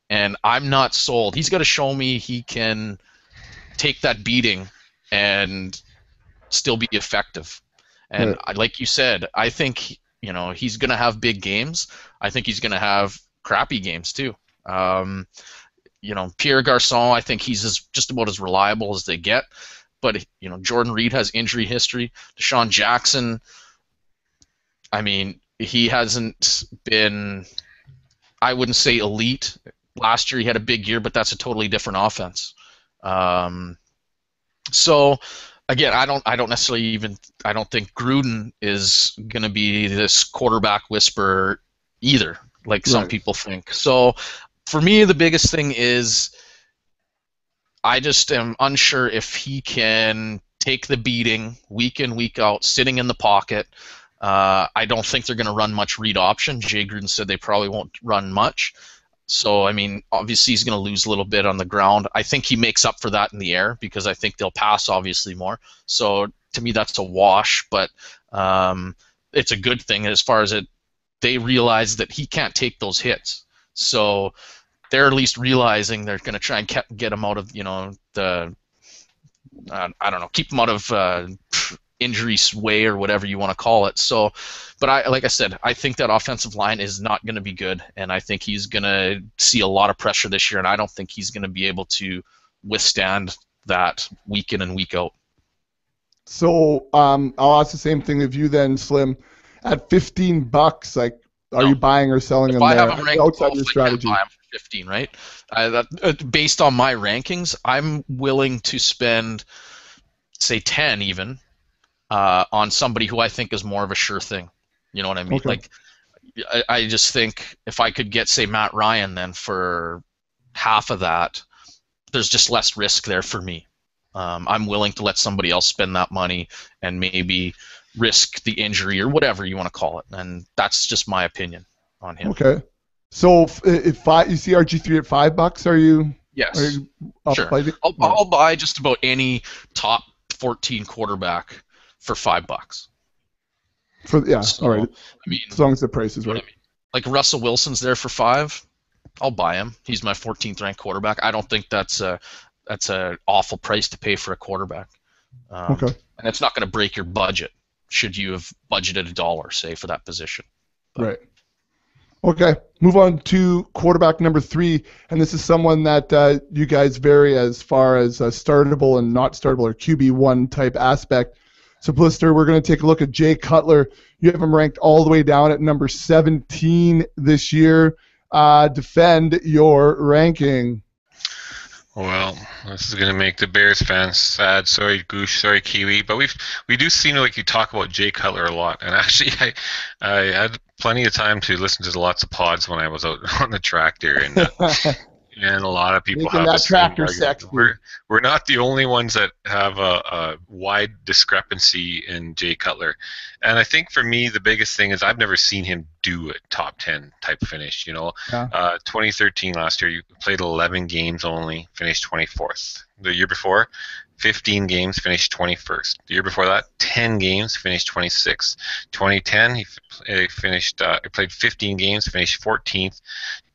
and I'm not sold. He's got to show me he can take that beating and still be effective. And like you said, I think he's going to have big games. I think he's going to have crappy games too. Pierre Garçon, I think he's just about as reliable as they get. But Jordan Reed has injury history. Deshaun Jackson, I mean, he hasn't been, I wouldn't say elite. Last year he had a big year, but that's a totally different offense. So again, I don't necessarily I don't think Gruden is going to be this quarterback whisperer either, like some people think. So for me, the biggest thing is I just am unsure if he can take the beating week in, week out, sitting in the pocket. I don't think they're going to run much read option. Jay Gruden said they probably won't run much. So, I mean, obviously he's going to lose a little bit on the ground. I think he makes up for that in the air because I think they'll pass obviously more. So, to me, that's a wash. But it's a good thing as far as they realize that he can't take those hits. So they're at least realizing they're going to try and get him out of, keep him out of injury way or whatever you want to call it. So, but like I said, I think that offensive line is not going to be good, and I think he's going to see a lot of pressure this year, and I don't think he's going to be able to withstand that week in and week out. So I'll ask the same thing of you then, Slim. At $15, like, are you buying or selling him there outside your strategy? Buy him for 15, right? Based on my rankings, I'm willing to spend, say, 10 even on somebody who I think is more of a sure thing. You know what I mean? Okay. Like, I just think if I could get, say, Matt Ryan then for half of that, there's just less risk there for me. I'm willing to let somebody else spend that money and maybe risk the injury or whatever you want to call it, and that's just my opinion on him. Okay. So if you see RG3 at $5, are you? Yes. Are you up sure. by I'll buy just about any top 14 quarterback for $5. All right. I mean, as long as the price is right. I mean, like Russell Wilson's there for $5. I'll buy him. He's my 14th ranked quarterback. I don't think that's an awful price to pay for a quarterback. Okay. And it's not going to break your budget should you have budgeted $1, say, for that position. Right. Okay, move on to quarterback number 3, and this is someone that you guys vary as far as startable and not startable or QB1 type aspect. So, Blister, we're going to take a look at Jay Cutler. You have him ranked all the way down at number 17 this year. Defend your ranking. Well, this is going to make the Bears fans sad. Sorry, Goosh. Sorry, Kiwi. But we do seem like you talk about Jay Cutler a lot. And actually, I had plenty of time to listen to lots of pods when I was out on the tractor, and a lot of people Making have that the same tractor argument. sexy. We're not the only ones that have a wide discrepancy in Jay Cutler. And I think for me, the biggest thing is I've never seen him do a top 10 type finish. 2013 last year, you played 11 games only, finished 24th. The year before, 15 games, finished 21st. The year before that, 10 games, finished 26th. 2010, he played 15 games, finished 14th.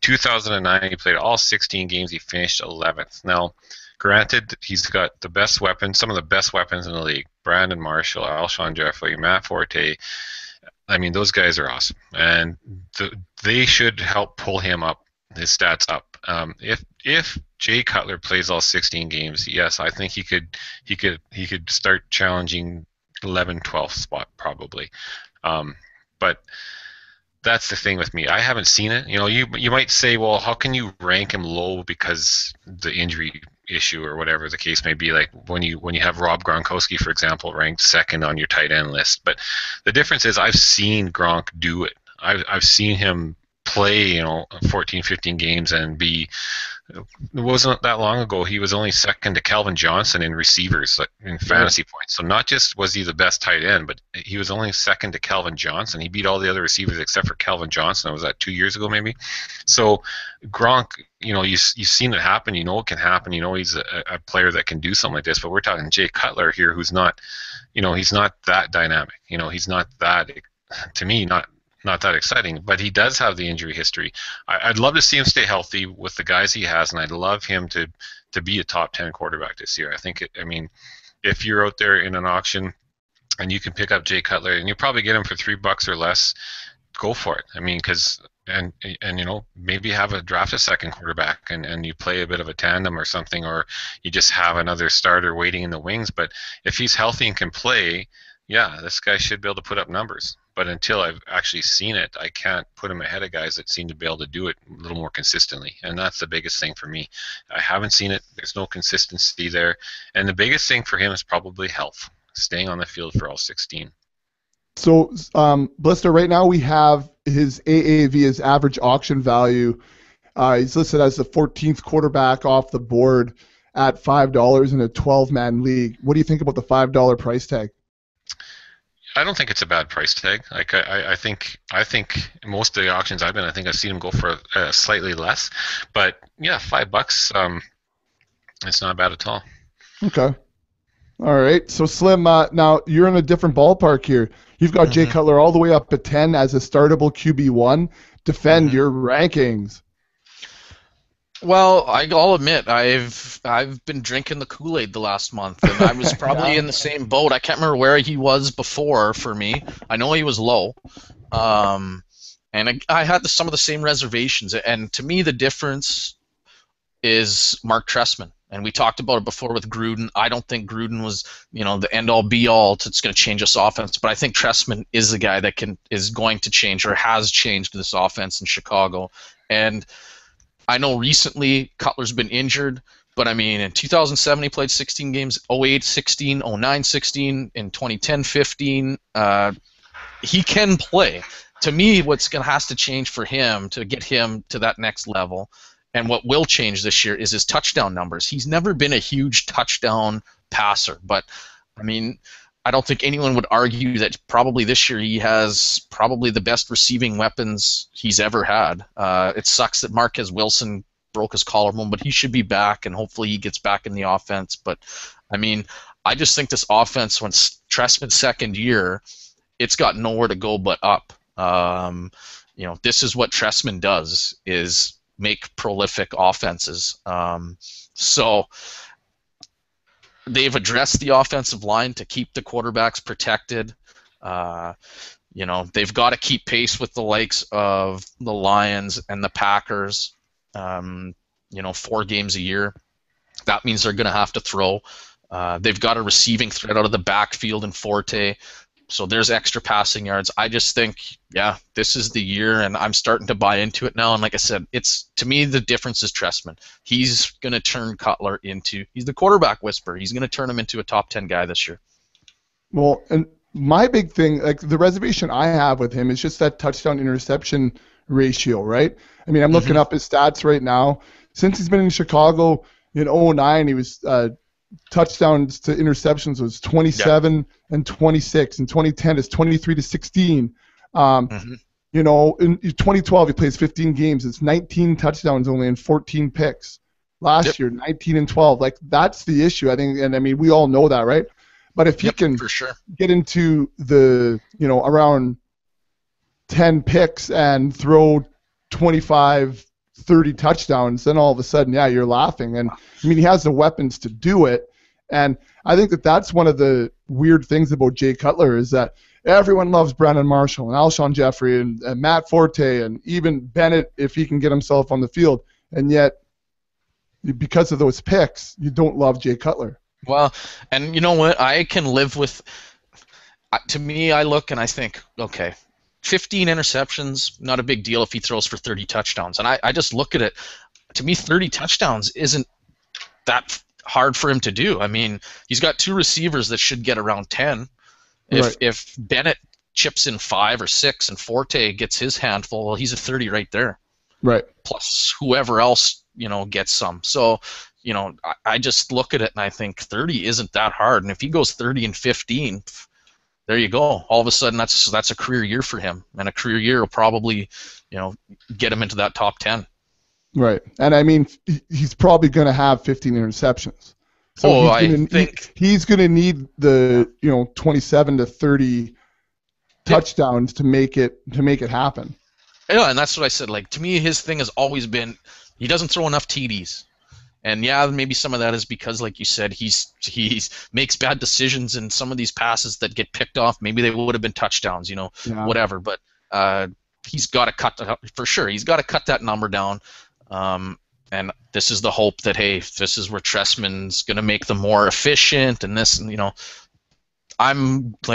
2009, he played all 16 games, he finished 11th. Now, granted, he's got the best weapons, some of the best weapons in the league. Brandon Marshall, Alshon Jeffrey, Matt Forte. I mean, those guys are awesome, and they should help pull him up, his stats up. If Jay Cutler plays all 16 games, yes, I think he could start challenging 11th, 12th spot probably. But that's the thing with me. I haven't seen it. You might say, well, how can you rank him low because the injury issue or whatever the case may be? Like when you have Rob Gronkowski, for example, ranked second on your tight end list. But the difference is I've seen Gronk do it. I've seen him play 14, 15 games and be. It wasn't that long ago. He was only second to Calvin Johnson in receivers, in fantasy points. So not just was he the best tight end, but he was only second to Calvin Johnson. He beat all the other receivers except for Calvin Johnson. Was that 2 years ago, maybe? So Gronk, you've seen it happen. You know it can happen. You know he's a player that can do something like this. But we're talking Jay Cutler here, who's not, he's not that dynamic. He's not that, to me, not that exciting, but he does have the injury history. I'd love to see him stay healthy with the guys he has, and I'd love him to be a top 10 quarterback this year. If you're out there in an auction and you can pick up Jay Cutler, and you probably get him for $3 or less, go for it. Maybe have a draft a second quarterback and you play a bit of a tandem or something, or you just have another starter waiting in the wings. But if he's healthy and can play, yeah, this guy should be able to put up numbers. But until I've actually seen it, I can't put him ahead of guys that seem to be able to do it a little more consistently. And that's the biggest thing for me. I haven't seen it. There's no consistency there. And the biggest thing for him is probably health, staying on the field for all 16. So, Blister, right now we have his AAV, his average auction value. He's listed as the 14th quarterback off the board at $5 in a 12-man league. What do you think about the $5 price tag? I don't think it's a bad price tag. Like I think most of the auctions I've been, I think I've seen them go for slightly less. But yeah, $5, it's not bad at all. Okay. All right. So Slim, now you're in a different ballpark here. You've got Jay Cutler all the way up at 10 as a startable QB1. Defend your rankings. Well, I'll admit I've been drinking the Kool-Aid the last month, and I was probably in the same boat. I can't remember where he was before for me. I know he was low, and I had some of the same reservations. And to me, the difference is Mark Trestman. And we talked about it before with Gruden. I don't think Gruden was, the end-all, be-all that's going to change this offense. But I think Trestman is the guy that is going to change or has changed this offense in Chicago. And I know recently Cutler's been injured, but in 2007 he played 16 games, 08 16, 09 16, in 2010 15. He can play. To me, has to change for him to get him to that next level, and what will change this year is his touchdown numbers. He's never been a huge touchdown passer, but I don't think anyone would argue that probably this year he has probably the best receiving weapons he's ever had. It sucks that Marquez Wilson broke his collarbone, but he should be back, and hopefully he gets back in the offense. But, I just think this offense, when Trestman's second year, it's got nowhere to go but up. This is what Trestman does, is make prolific offenses. So they've addressed the offensive line to keep the quarterbacks protected. they've got to keep pace with the likes of the Lions and the Packers. 4 games a year. That means they're going to have to throw. They've got a receiving threat out of the backfield in Forte. So there's extra passing yards. I just think, this is the year, and I'm starting to buy into it now. And like I said, to me, the difference is Trestman. He's going to turn Cutler he's the quarterback whisperer. He's going to turn him into a top 10 guy this year. Well, and my big thing, like the reservation I have with him is just that touchdown interception ratio, right? I mean, I'm looking up his stats right now. Since he's been in Chicago in 2009, he was touchdowns to interceptions was 27 and 26. In 2010, it's 23 to 16. In 2012, he plays 15 games. It's 19 touchdowns only and 14 picks. Last year, 19 and 12. Like, that's the issue, I think. And I mean, we all know that, right? But if he can for sure get into the, around 10 picks and throw 25, 30 touchdowns, then all of a sudden, you're laughing. And I mean, he has the weapons to do it. And I think that's one of the weird things about Jay Cutler is that everyone loves Brandon Marshall and Alshon Jeffrey and Matt Forte and even Bennett if he can get himself on the field. And yet, because of those picks, you don't love Jay Cutler. Well, and you know what? I can live with. To me, I look and I think, okay, 15 interceptions, not a big deal if he throws for 30 touchdowns. And I just look at it. To me, 30 touchdowns isn't that hard for him to do. I mean, he's got 2 receivers that should get around 10. If Bennett chips in 5 or 6 and Forte gets his handful, well, he's a 30 right there. Right. Plus whoever else, gets some. So, I just look at it and I think 30 isn't that hard. And if he goes 30 and 15, there you go. All of a sudden, that's a career year for him, and a career year will probably, get him into that top 10. Right, and I mean, he's probably going to have 15 interceptions. So I think he's going to need the 27 to 30 touchdowns to make it happen. Yeah, and that's what I said. Like, to me, his thing has always been he doesn't throw enough TDs. And maybe some of that is because, like you said, he makes bad decisions, and some of these passes that get picked off, maybe they would have been touchdowns, whatever. But he's got to cut for sure. He's got to cut that number down. And this is the hope that, hey, this is where Trestman's going to make them more efficient, and this, like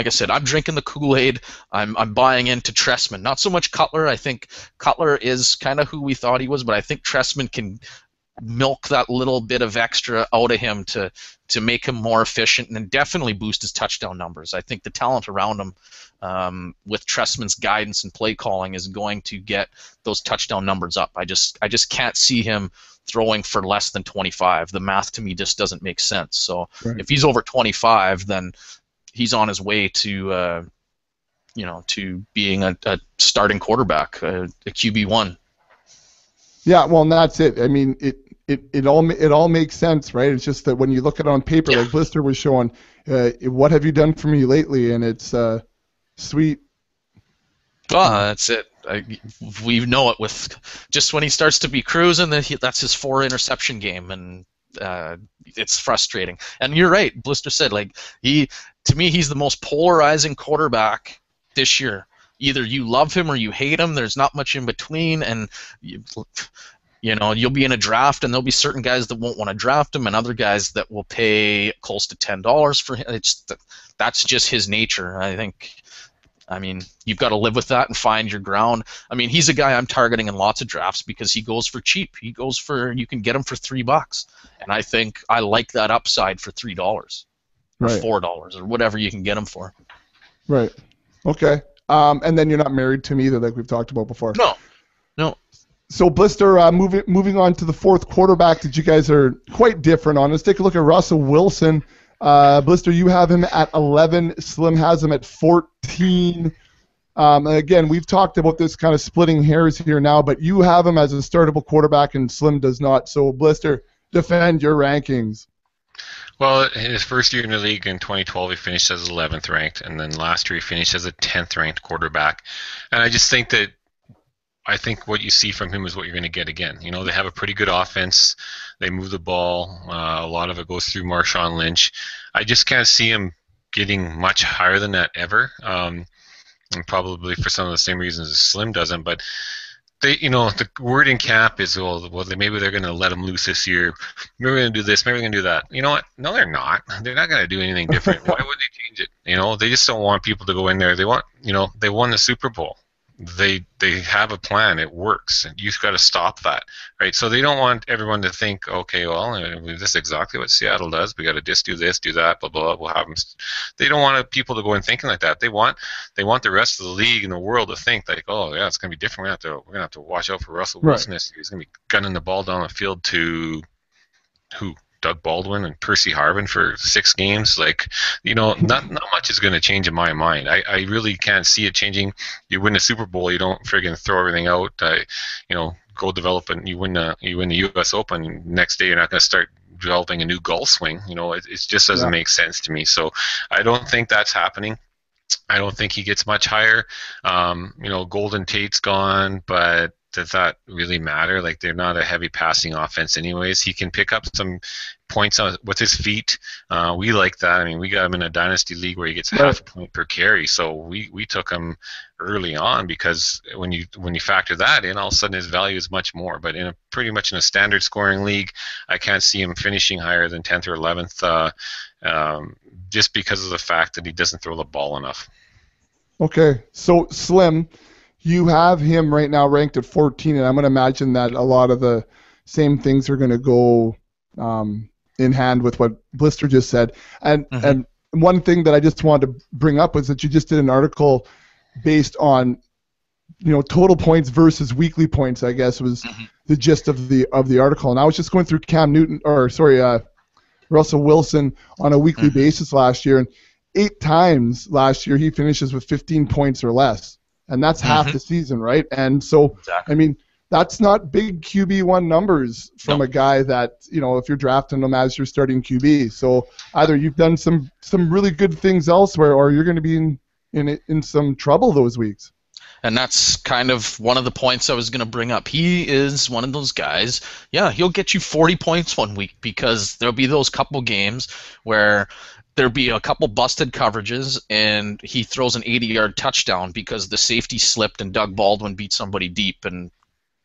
I said, I'm drinking the Kool-Aid. I'm buying into Trestman. Not so much Cutler. I think Cutler is kind of who we thought he was, but I think Trestman can milk that little bit of extra out of him to make him more efficient, and then definitely boost his touchdown numbers. I think the talent around him, with Trestman's guidance and play calling, is going to get those touchdown numbers up. I just can't see him throwing for less than 25. The math to me just doesn't make sense. So if he's over 25, then he's on his way to to being a starting quarterback, a QB1. Yeah, well, and that's it. I mean, it all makes sense, right? It's just that when you look at it on paper, like Blister was showing, what have you done for me lately? And it's sweet. Well, that's it. We know it with just when he starts to be cruising, that's his 4 interception game, and it's frustrating. And you're right, Blister said, like, to me, he's the most polarizing quarterback this year. Either you love him or you hate him. There's not much in between, and you'll be in a draft, and there'll be certain guys that won't want to draft him, and other guys that will pay close to $10 for him. That's just his nature. I mean, you've got to live with that and find your ground. I mean, he's a guy I'm targeting in lots of drafts because he goes for cheap. You can get him for $3, and I think I like that upside for $3 or $4 or whatever you can get him for. Right. Okay. And then you're not married to him either, like we've talked about before. No. So Blister, moving on to the 4th quarterback that you guys are quite different on. Let's take a look at Russell Wilson. Blister, you have him at 11. Slim has him at 14. Again, we've talked about this kind of splitting hairs here now, but you have him as a startable quarterback and Slim does not. So Blister, defend your rankings. Well, in his first year in the league in 2012, he finished as 11th ranked, and then last year he finished as a 10th ranked quarterback. And I just think what you see from him is what you're going to get again. They have a pretty good offense. They move the ball. A lot of it goes through Marshawn Lynch. I just can't see him getting much higher than that ever. and probably for some of the same reasons as Slim doesn't. But the word in camp is, well, maybe they're going to let him loose this year. Maybe we're going to do this. Maybe we're going to do that. You know what? No, they're not. They're not going to do anything different. Why would they change it? They just don't want people to go in there. They won the Super Bowl. They have a plan. It works, and you've got to stop that, right? So they don't want everyone to think, okay, well, this is exactly what Seattle does. We got to just do this, do that, blah blah. We'll have them. They don't want people to go in thinking like that. They want the rest of the league and the world to think like, oh yeah, it's gonna be different. We're gonna have to watch out for Russell Wilson this year. He's gonna be gunning the ball down the field to who? Doug Baldwin and Percy Harvin for 6 games. Not much is going to change in my mind. I really can't see it changing. You win the Super Bowl, you don't friggin' throw everything out. Go develop and you win the U.S. Open. Next day, you're not going to start developing a new golf swing. It just doesn't make sense to me. So I don't think that's happening. I don't think he gets much higher. Golden Tate's gone, but does that really matter? Like, they're not a heavy passing offense anyways. He can pick up some points with his feet. We like that. I mean, we got him in a dynasty league where he gets half a point per carry. So we took him early on because when you factor that in, all of a sudden his value is much more. But pretty much in a standard scoring league, I can't see him finishing higher than 10th or 11th just because of the fact that he doesn't throw the ball enough. Okay, so Slim, you have him right now ranked at 14, and I'm going to imagine that a lot of the same things are going to go in hand with what Blister just said. And one thing that I just wanted to bring up was that you just did an article based on total points versus weekly points, I guess was the gist of the article. And I was just going through Russell Wilson on a weekly basis last year, and 8 times last year he finishes with 15 points or less. And that's half the season, right? And so, exactly. I mean, that's not big QB1 numbers from a guy that, if you're drafting him as your starting QB. So either you've done some really good things elsewhere, or you're going to be in some trouble those weeks. And that's kind of one of the points I was going to bring up. He is one of those guys, he'll get you 40 points one week because there'll be those couple games where there'll be a couple busted coverages and he throws an 80-yard touchdown because the safety slipped and Doug Baldwin beat somebody deep and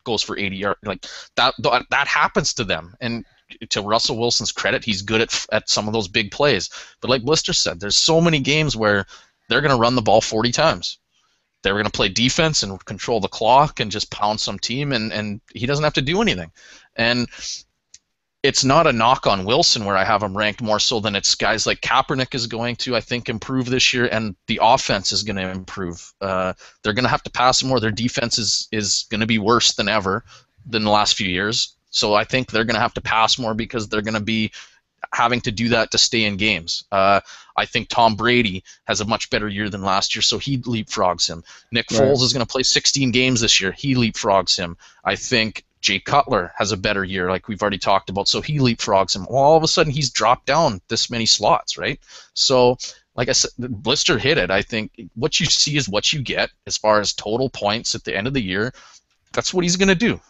goes for 80 yards. Like that happens to them. And to Russell Wilson's credit, he's good at some of those big plays. But like Blister said, there's so many games where they're going to run the ball 40 times. They're going to play defense and control the clock and just pound some team, and he doesn't have to do anything. And it's not a knock on Wilson where I have him ranked more so than it's guys like Kaepernick is going to, I think, improve this year, and the offense is going to improve. They're going to have to pass more. Their defense is going to be worse than ever than the last few years. So I think they're going to have to pass more because they're going to be having to do that to stay in games. I think Tom Brady has a much better year than last year, so he leapfrogs him. Nick Foles is going to play 16 games this year. He leapfrogs him. I think Jay Cutler has a better year, like we've already talked about, so he leapfrogs him. Well, all of a sudden, he's dropped down this many slots, right? So, like I said, Blister hit it. I think what you see is what you get as far as total points at the end of the year. That's what he's going to do.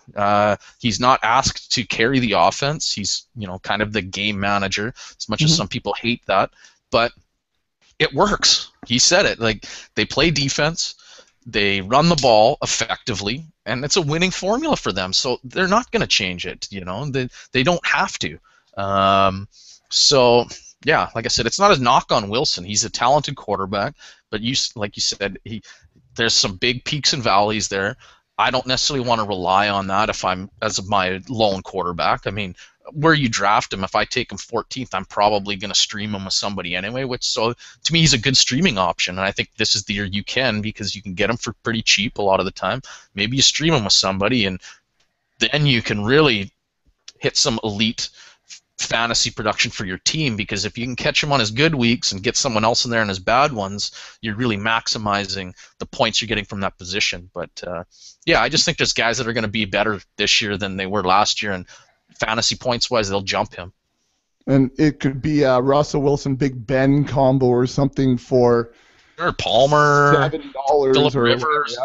He's not asked to carry the offense. He's, kind of the game manager, as much as some people hate that. But it works. He said it. Like, they play defense. They run the ball effectively, and it's a winning formula for them. So they're not going to change it. They don't have to. So yeah, like I said, it's not a knock on Wilson. He's a talented quarterback, but like you said, there's some big peaks and valleys there. I don't necessarily want to rely on that if I'm as my lone quarterback. I mean, where you draft him, if I take him 14th, I'm probably going to stream him with somebody anyway, so to me he's a good streaming option, and I think this is the year you can, because you can get him for pretty cheap a lot of the time. Maybe you stream him with somebody, and then you can really hit some elite fantasy production for your team, because if you can catch him on his good weeks and get someone else in there on his bad ones, you're really maximizing the points you're getting from that position. But I just think there's guys that are going to be better this year than they were last year, and fantasy points wise, they'll jump him. And it could be a Russell Wilson Big Ben combo or something for Palmer, $7 Phillip Rivers.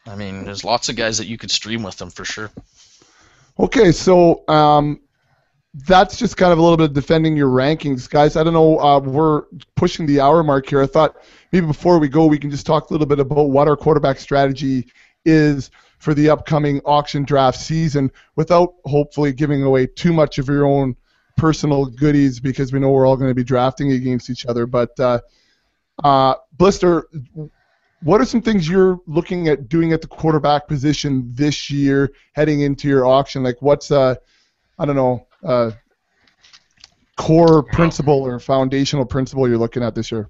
I mean, there's lots of guys that you could stream with them for sure. Okay, so that's just kind of a little bit of defending your rankings, guys. I don't know. We're pushing the hour mark here. I thought maybe before we go, we can just talk a little bit about what our quarterback strategy is for the upcoming auction draft season without hopefully giving away too much of your own personal goodies, because we know we're all going to be drafting against each other. But Blister, what are some things you're looking at doing at the quarterback position this year heading into your auction? Like what's I don't know, core principle or foundational principle you're looking at this year?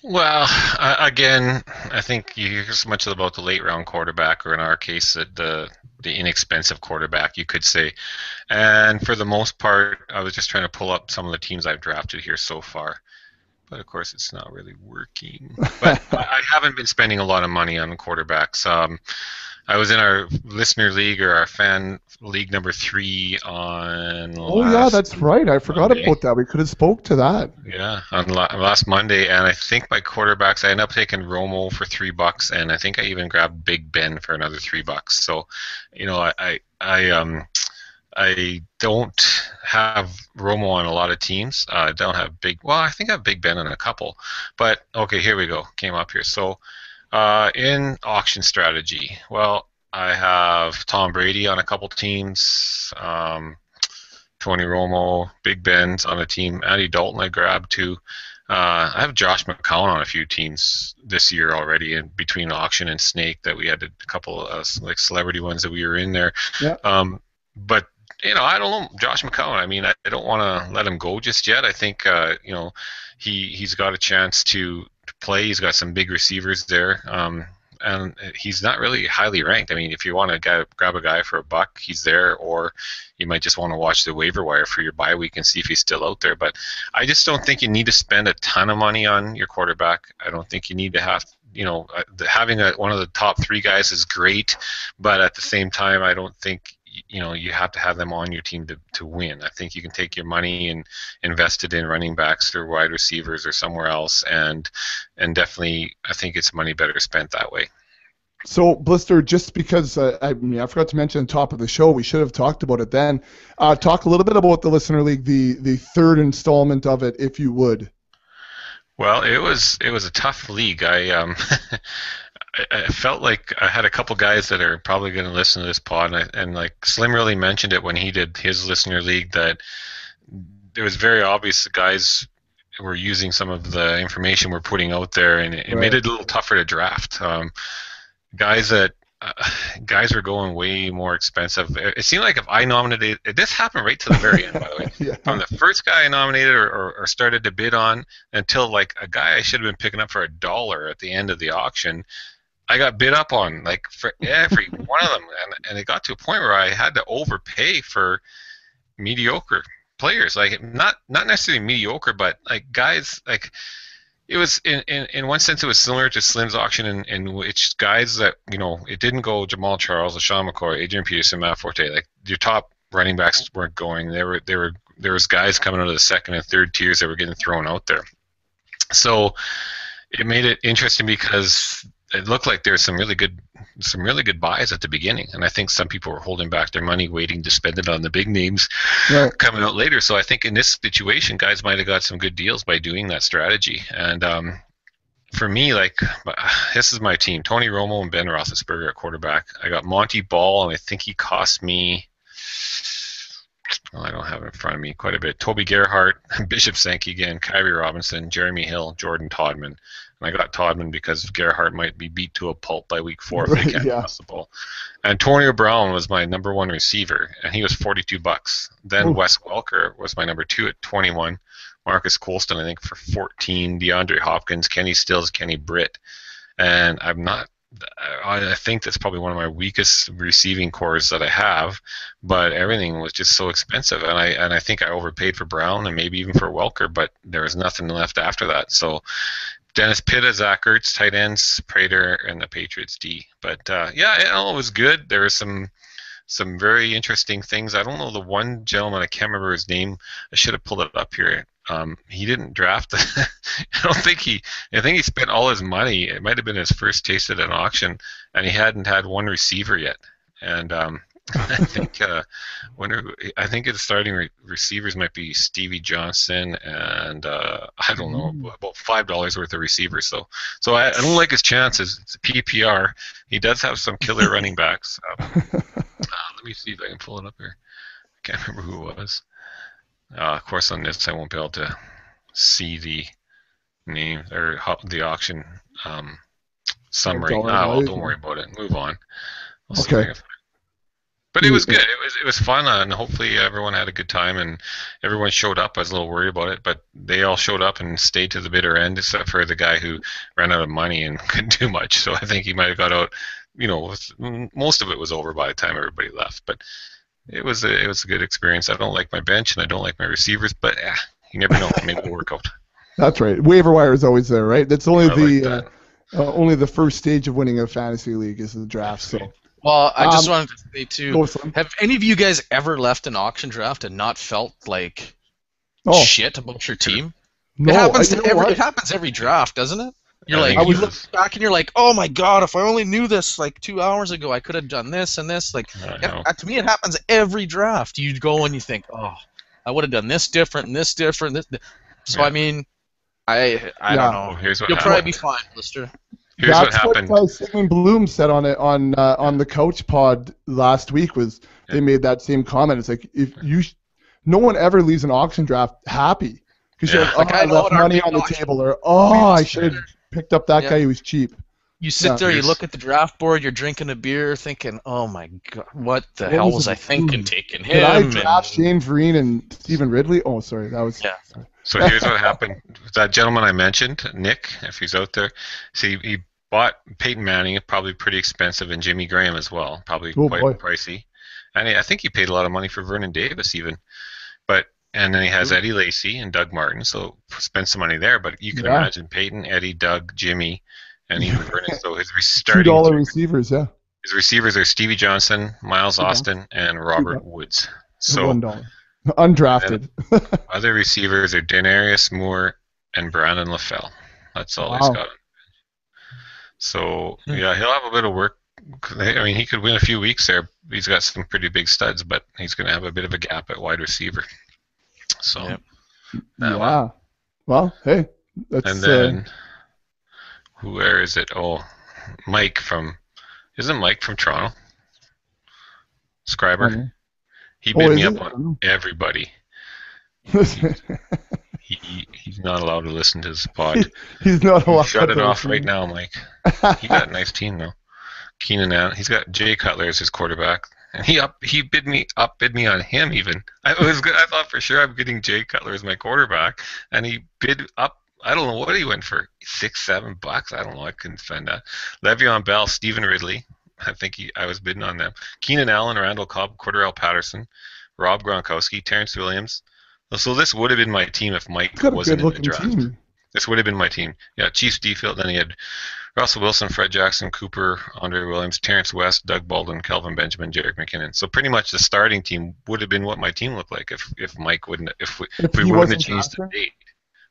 Well, again, I think you hear so much about the late round quarterback, or in our case, the inexpensive quarterback, you could say. And for the most part, I was just trying to pull up some of the teams I've drafted here so far. But of course, it's not really working. But I haven't been spending a lot of money on quarterbacks. I was in our listener league, or our fan league number 3 on. Oh yeah, that's right. I forgot about that. We could have spoke to that. Yeah, on last Monday, and I think my quarterbacks, I ended up taking Romo for $3, and I think I even grabbed Big Ben for another $3. So, you know, I don't have Romo on a lot of teams. I don't have I think I have Big Ben on a couple. But okay, here we go. Came up here. So. In auction strategy, well, I have Tom Brady on a couple teams, Tony Romo, Big Ben's on a team, Andy Dalton I grabbed too. I have Josh McCown on a few teams this year already, in between auction and Snake, that we had a couple of like celebrity ones that we were in there. Yeah. But you know, I don't know Josh McCown. I mean, I don't want to let him go just yet. I think you know, he's got a chance to play. He's got some big receivers there, and he's not really highly ranked. I mean, if you want to grab a guy for $1, he's there, or you might just want to watch the waiver wire for your bye week and see if he's still out there. But I just don't think you need to spend a ton of money on your quarterback. I don't think you need to have, you know, having one of the top 3 guys is great, but at the same time, I don't think, you know, you have to have them on your team to win. I think you can take your money and invest it in running backs or wide receivers or somewhere else, and definitely I think it's money better spent that way. So, Blister, just because I forgot to mention at the top of the show, we should have talked about it then. Talk a little bit about the Listener League, the third installment of it, if you would. Well, it was a tough league. I felt like I had a couple guys that are probably going to listen to this pod, and like Slim really mentioned it when he did his listener league, that it was very obvious the guys were using some of the information we're putting out there, and it made it a little tougher to draft. Guys were going way more expensive. It seemed like if I nominated, this happened right to the very end, by the way. Yeah. From the first guy I nominated or started to bid on until like a guy I should have been picking up for $1 at the end of the auction, I got bid up on like for every one of them, and it got to a point where I had to overpay for mediocre players. Like not necessarily mediocre, but like guys like. It was in one sense it was similar to Slim's auction in which guys that, you know, it didn't go Jamal Charles, LaShawn McCoy, Adrian Peterson, Matt Forte. Like your top running backs weren't going. There was guys coming out of the second and third tiers that were getting thrown out there. So it made it interesting because it looked like there were some really good buys at the beginning, and I think some people were holding back their money, waiting to spend it on the big names coming out later. So I think in this situation, guys might have got some good deals by doing that strategy. And for me, like this is my team: Tony Romo and Ben Roethlisberger at quarterback. I got Monty Ball, and I think he cost me. Well, I don't have it in front of me quite a bit. Toby Gerhart, Bishop Sankey again, Kyrie Robinson, Jeremy Hill, Jordan Todman. And I got Todman because Gerhart might be beat to a pulp by week 4 if they can't pass the ball. Antonio Brown was my number 1 receiver, and he was $42. Then Wes Welker was my number 2 at 21. Marcus Colston, I think, for 14. DeAndre Hopkins, Kenny Stills, Kenny Britt. And I think that's probably one of my weakest receiving cores that I have, but everything was just so expensive, and I think I overpaid for Brown and maybe even for Welker, but there was nothing left after that. So Dennis Pitta, Zach Ertz, tight ends, Prater, and the Patriots D. But it was good. There was some very interesting things. I don't know the one gentleman, I can't remember his name. I should have pulled it up here. He didn't draft. I think he spent all his money. It might have been his first taste at an auction, and he hadn't had one receiver yet. And I think I think its starting receivers might be Stevie Johnson and I don't know, about $5 worth of receivers. So I don't like his chances. It's a PPR. He does have some killer running backs. Let me see if I can pull it up here. I can't remember who it was. Of course, on this I won't be able to see the name or the auction summary. Well, don't worry about it. Move on. Okay. But it was good. It was fun, and hopefully everyone had a good time, and everyone showed up. I was a little worried about it, but they all showed up and stayed to the bitter end, except for the guy who ran out of money and couldn't do much. So I think he might have got out. Most of it was over by the time everybody left. But it was a good experience. I don't like my bench, and I don't like my receivers, but you never know. Maybe it'll work out. That's right. Waiver wire is always there, right? That's only only the first stage of winning a fantasy league is the draft. So. Well, I just wanted to say too. Have any of you guys ever left an auction draft and not felt like shit about your team? No, it happens every draft, doesn't it? You're you look back and you're like, oh my god, if I only knew this like 2 hours ago, I could have done this and this. Like, to me, it happens every draft. You go and you think, oh, I would have done this different and this different. So I mean, I don't know. You'll probably be fine, Lister. Here's what happened. What Sigmund Bloom said on it on the Couch Pod last week was they made that same comment. It's like no one ever leaves an auction draft happy because you're like, I left money on the table, or I should have picked up that guy who was cheap. You sit there, you look at the draft board, you're drinking a beer, thinking, oh my god, what the hell was I thinking taking him? Did I draft Shane Vereen and Stephen Ridley? Oh, sorry, that was. Yeah. So here's what happened. That gentleman I mentioned, Nick, if he's out there, see, he bought Peyton Manning, probably pretty expensive, and Jimmy Graham as well, probably quite pricey. And I think he paid a lot of money for Vernon Davis even. And then he has Eddie Lacy and Doug Martin, so spend some money there. But you can imagine Peyton, Eddie, Doug, Jimmy, and even Vernon. So his starting $2 receivers, his receivers are Stevie Johnson, Miles Austin, and Robert Woods. So $1. Undrafted. Other receivers are Denarius Moore and Brandon LaFell. That's all he's got. So he'll have a bit of work. I mean, he could win a few weeks there. He's got some pretty big studs, but he's going to have a bit of a gap at wide receiver. So, well, hey, that's. And then, where is it? Oh, isn't Mike from Toronto? Scriber. He bid me up on everybody. He's not allowed to listen to this pod. He's not allowed. Shut it off right now, Mike. He got a nice team though. Keenan Allen. He's got Jay Cutler as his quarterback, and he bid me on him even. I thought for sure I'm getting Jay Cutler as my quarterback, and he bid up. I don't know what he went for, $6-7. I don't know. I couldn't spend that. Le'Veon Bell, Stephen Ridley. I was bidding on them. Keenan Allen, Randall Cobb, Cordell Patterson, Rob Gronkowski, Terrence Williams. So this would have been my team if Mike wasn't in the draft. Team. This would have been my team. Yeah, Chiefs Defield. Then he had Russell Wilson, Fred Jackson, Cooper, Andre Williams, Terrence West, Doug Baldwin, Kelvin Benjamin, Jerick McKinnon. So pretty much the starting team would have been what my team looked like if Mike wouldn't if we wouldn't have changed the date.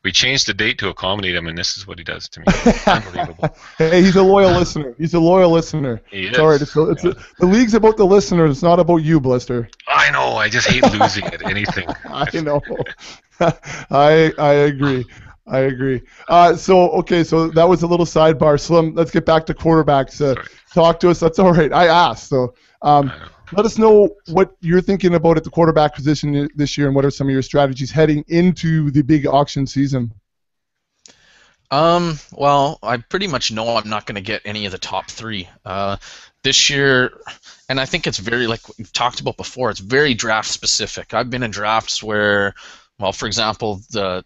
We changed the date to accommodate him, and this is what he does to me. Unbelievable. Hey, he's a loyal listener. He is. It's all right. The league's about the listener. It's not about you, Blister. I know. I just hate losing at anything. I know. I agree. So that was a little sidebar. Slim, let's get back to quarterbacks. Talk to us. That's all right. I asked. So let us know what you're thinking about at the quarterback position this year, and what are some of your strategies heading into the big auction season. Well, I pretty much know I'm not going to get any of the top three this year, and I think it's very, like we've talked about before, it's very draft specific. I've been in drafts where, well, for example, the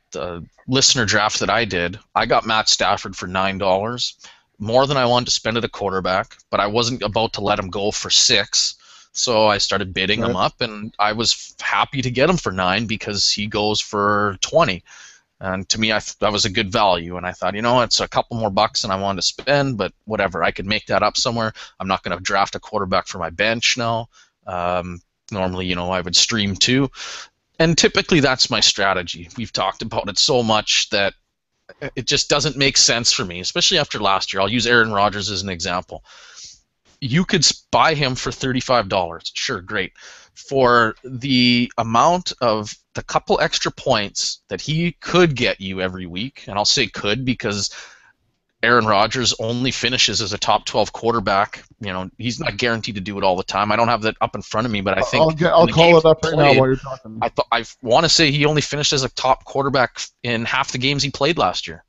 listener draft that I did, I got Matt Stafford for $9, more than I wanted to spend at a quarterback, but I wasn't about to let him go for $6. So I started bidding him up, and I was happy to get him for $9 because he goes for $20. And to me, that was a good value. And I thought, it's a couple more bucks than I wanted to spend, but whatever, I could make that up somewhere. I'm not going to draft a quarterback for my bench now. Normally, I would stream too. And typically that's my strategy. We've talked about it so much that it just doesn't make sense for me, especially after last year. I'll use Aaron Rodgers as an example. you could buy him for $35. Sure, great. For the amount of the couple extra points that he could get you every week, and I'll say could because Aaron Rodgers only finishes as a top 12 quarterback. He's not guaranteed to do it all the time. I don't have that up in front of me, but I think I'll call it up right now while you're talking. I want to say he only finished as a top quarterback in half the games he played last year.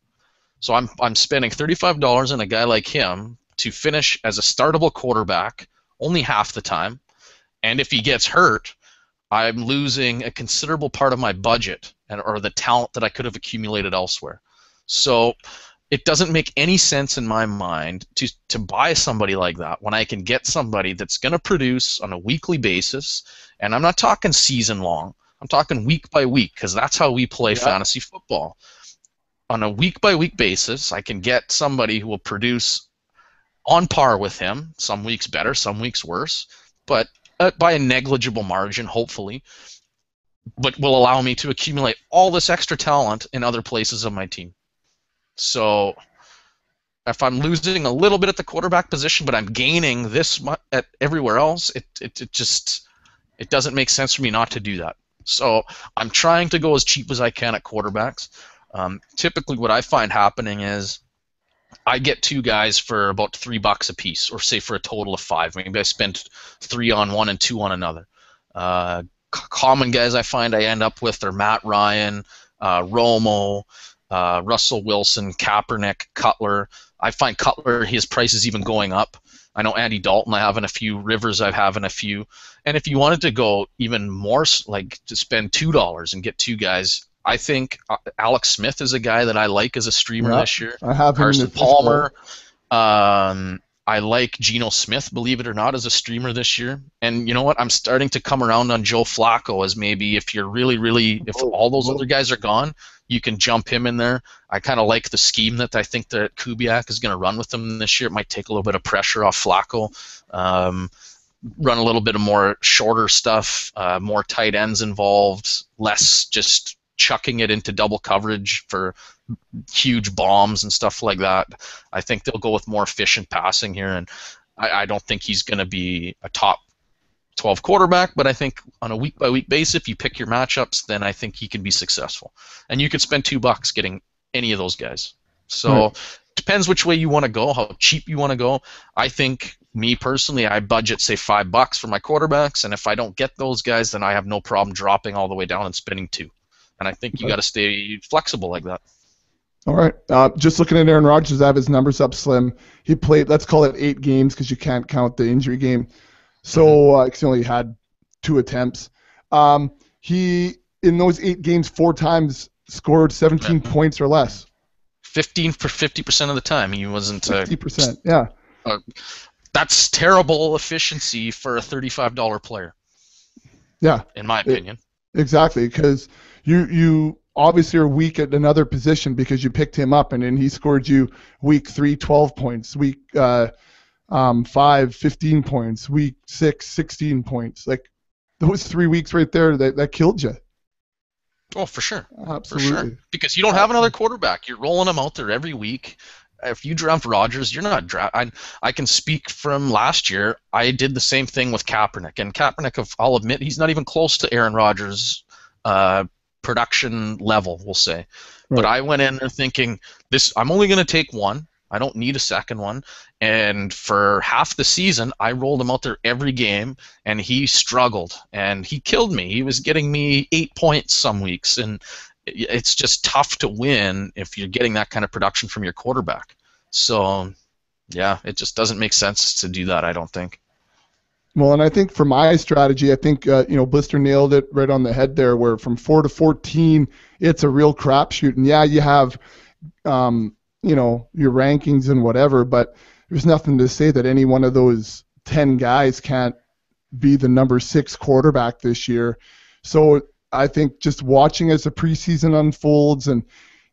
So I'm spending $35 on a guy like him to finish as a startable quarterback only half the time, and if he gets hurt, I'm losing a considerable part of my budget or the talent that I could have accumulated elsewhere. So it doesn't make any sense in my mind to buy somebody like that when I can get somebody that's going to produce on a weekly basis, and I'm not talking season long. I'm talking week by week because that's how we play fantasy football. On a week-by-week basis, I can get somebody who will produce on par with him, some weeks better, some weeks worse, but by a negligible margin, hopefully, but will allow me to accumulate all this extra talent in other places of my team. So if I'm losing a little bit at the quarterback position, but I'm gaining this much at everywhere else, it doesn't make sense for me not to do that. So I'm trying to go as cheap as I can at quarterbacks. Typically what I find happening is I get two guys for about $3 a piece, or say for a total of $5. Maybe I spend 3 on one and 2 on another. Common guys I find I end up with are Matt Ryan, Romo, Russell Wilson, Kaepernick, Cutler. I find Cutler, his price is even going up. I know Andy Dalton I have in a few, Rivers I have in a few. And if you wanted to go even more, like to spend $2 and get two guys, I think Alex Smith is a guy that I like as a streamer this year. I have him. Carson Palmer. I like Geno Smith, believe it or not, as a streamer this year. And you know what? I'm starting to come around on Joe Flacco as maybe if you're if all those other guys are gone, you can jump him in there. I kind of like the scheme that I think that Kubiak is going to run with them this year. It might take a little bit of pressure off Flacco. Run a little bit of more shorter stuff, more tight ends involved, less just chucking it into double coverage for huge bombs and stuff like that. I think they'll go with more efficient passing here, and I don't think he's going to be a top 12 quarterback, but I think on a week-by-week basis, if you pick your matchups, then I think he can be successful. And you could spend $2 getting any of those guys. So depends which way you want to go, how cheap you want to go. I think, me personally, I budget, say, $5 for my quarterbacks, and if I don't get those guys, then I have no problem dropping all the way down and spending $2. And I think you got to stay flexible like that. All right. Just looking at Aaron Rodgers, I have his numbers up, Slim. He played, let's call it 8 games because you can't count the injury game. So he only had 2 attempts. He, in those 8 games, 4 times scored 17 points or less. 15 for 50% of the time. He wasn't. 50%, yeah. That's terrible efficiency for a $35 player. Yeah. In my opinion. Exactly, because you obviously are weak at another position because you picked him up, and then he scored you week 3, 12 points, week 5, 15 points, week 6, 16 points. Like those 3 weeks right there, that killed you. Oh, for sure. Absolutely. For sure. Because you don't have another quarterback. You're rolling him out there every week. If you draft Rodgers, you're not I can speak from last year. I did the same thing with Kaepernick. And Kaepernick, I'll admit, he's not even close to Aaron Rodgers' production level, we'll say. Right. But I went in there thinking, I'm only going to take one. I don't need a second one. And for half the season, I rolled him out there every game, and he struggled. And he killed me. He was getting me 8 points some weeks. And it's just tough to win if you're getting that kind of production from your quarterback. So, yeah, it just doesn't make sense to do that, I don't think. Well, and I think for my strategy, I think Blister nailed it right on the head there. Where from 4 to 14, it's a real crapshoot. And yeah, you have, your rankings and whatever, but there's nothing to say that any one of those 10 guys can't be the number 6 quarterback this year. So I think just watching as the preseason unfolds and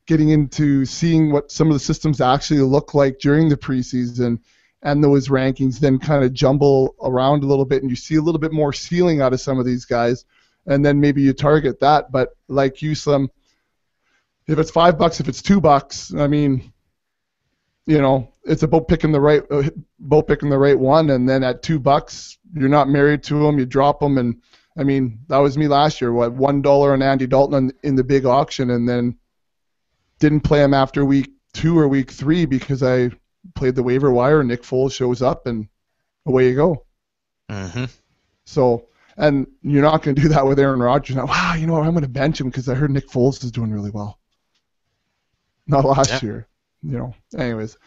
getting into seeing what some of the systems actually look like during the preseason and those rankings then kind of jumble around a little bit and you see a little bit more ceiling out of some of these guys and then maybe you target that. But like you, Slim, if it's $5, if it's $2, I mean, it's about picking the right one, and then at $2, you're not married to them, you drop them, and I mean that was me last year. What, $1 on Andy Dalton in the big auction, and then didn't play him after week 2 or week 3 because I played the waiver wire. Nick Foles shows up, and away you go. Mm-hmm. So, and you're not going to do that with Aaron Rodgers. Now, wow, you know what? I'm going to bench him because I heard Nick Foles is doing really well. Not last year, Anyways,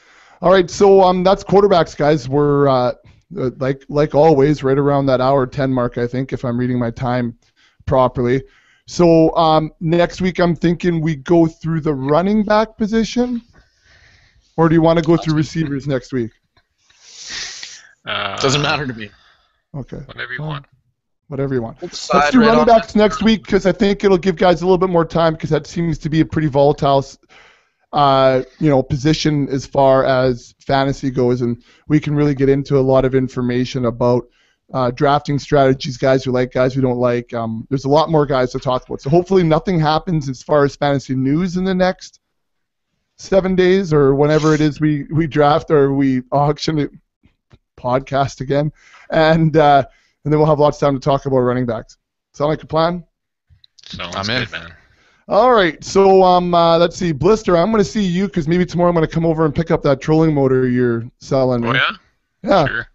all right. So that's quarterbacks, guys. We're like always right around that hour 10 mark, I think, if I'm reading my time properly. So next week I'm thinking we go through the running back position, or do you want to go through receivers next week? Doesn't matter to me. Okay. Whatever you want. Whatever you want. Let's do running backs next week because I think it'll give guys a little bit more time because that seems to be a pretty volatile position as far as fantasy goes, and we can really get into a lot of information about drafting strategies, guys who like, guys who don't like. There's a lot more guys to talk about. So hopefully nothing happens as far as fantasy news in the next 7 days or whenever it is we draft or we auction it, podcast again, and then we'll have lots of time to talk about running backs. Sound like a plan? Sounds good, man. All right, so let's see, Blister. I'm going to see you because maybe tomorrow I'm going to come over and pick up that trolling motor you're selling. Oh yeah. Yeah. Sure.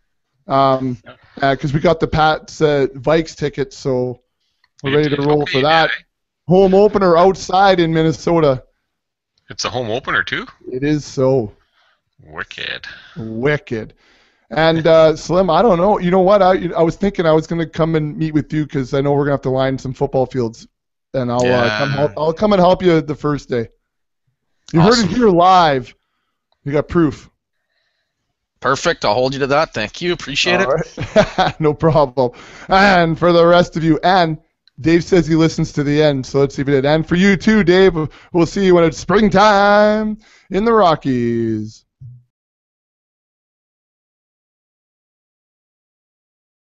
Because we got the Pats Vikes tickets, so we're ready to roll for that. Eh? Home opener outside in Minnesota. It's a home opener too? It is so. Wicked. And Slim, I don't know. You know what? I was thinking I was going to come and meet with you because I know we're going to have to line some football fields, and I'll come and help you the first day. You heard it here live. You got proof. Perfect. I'll hold you to that. Thank you. Appreciate it. Right. No problem. And for the rest of you, and Dave says he listens to the end, so let's see if he did. And for you too, Dave, we'll see you when it's springtime in the Rockies.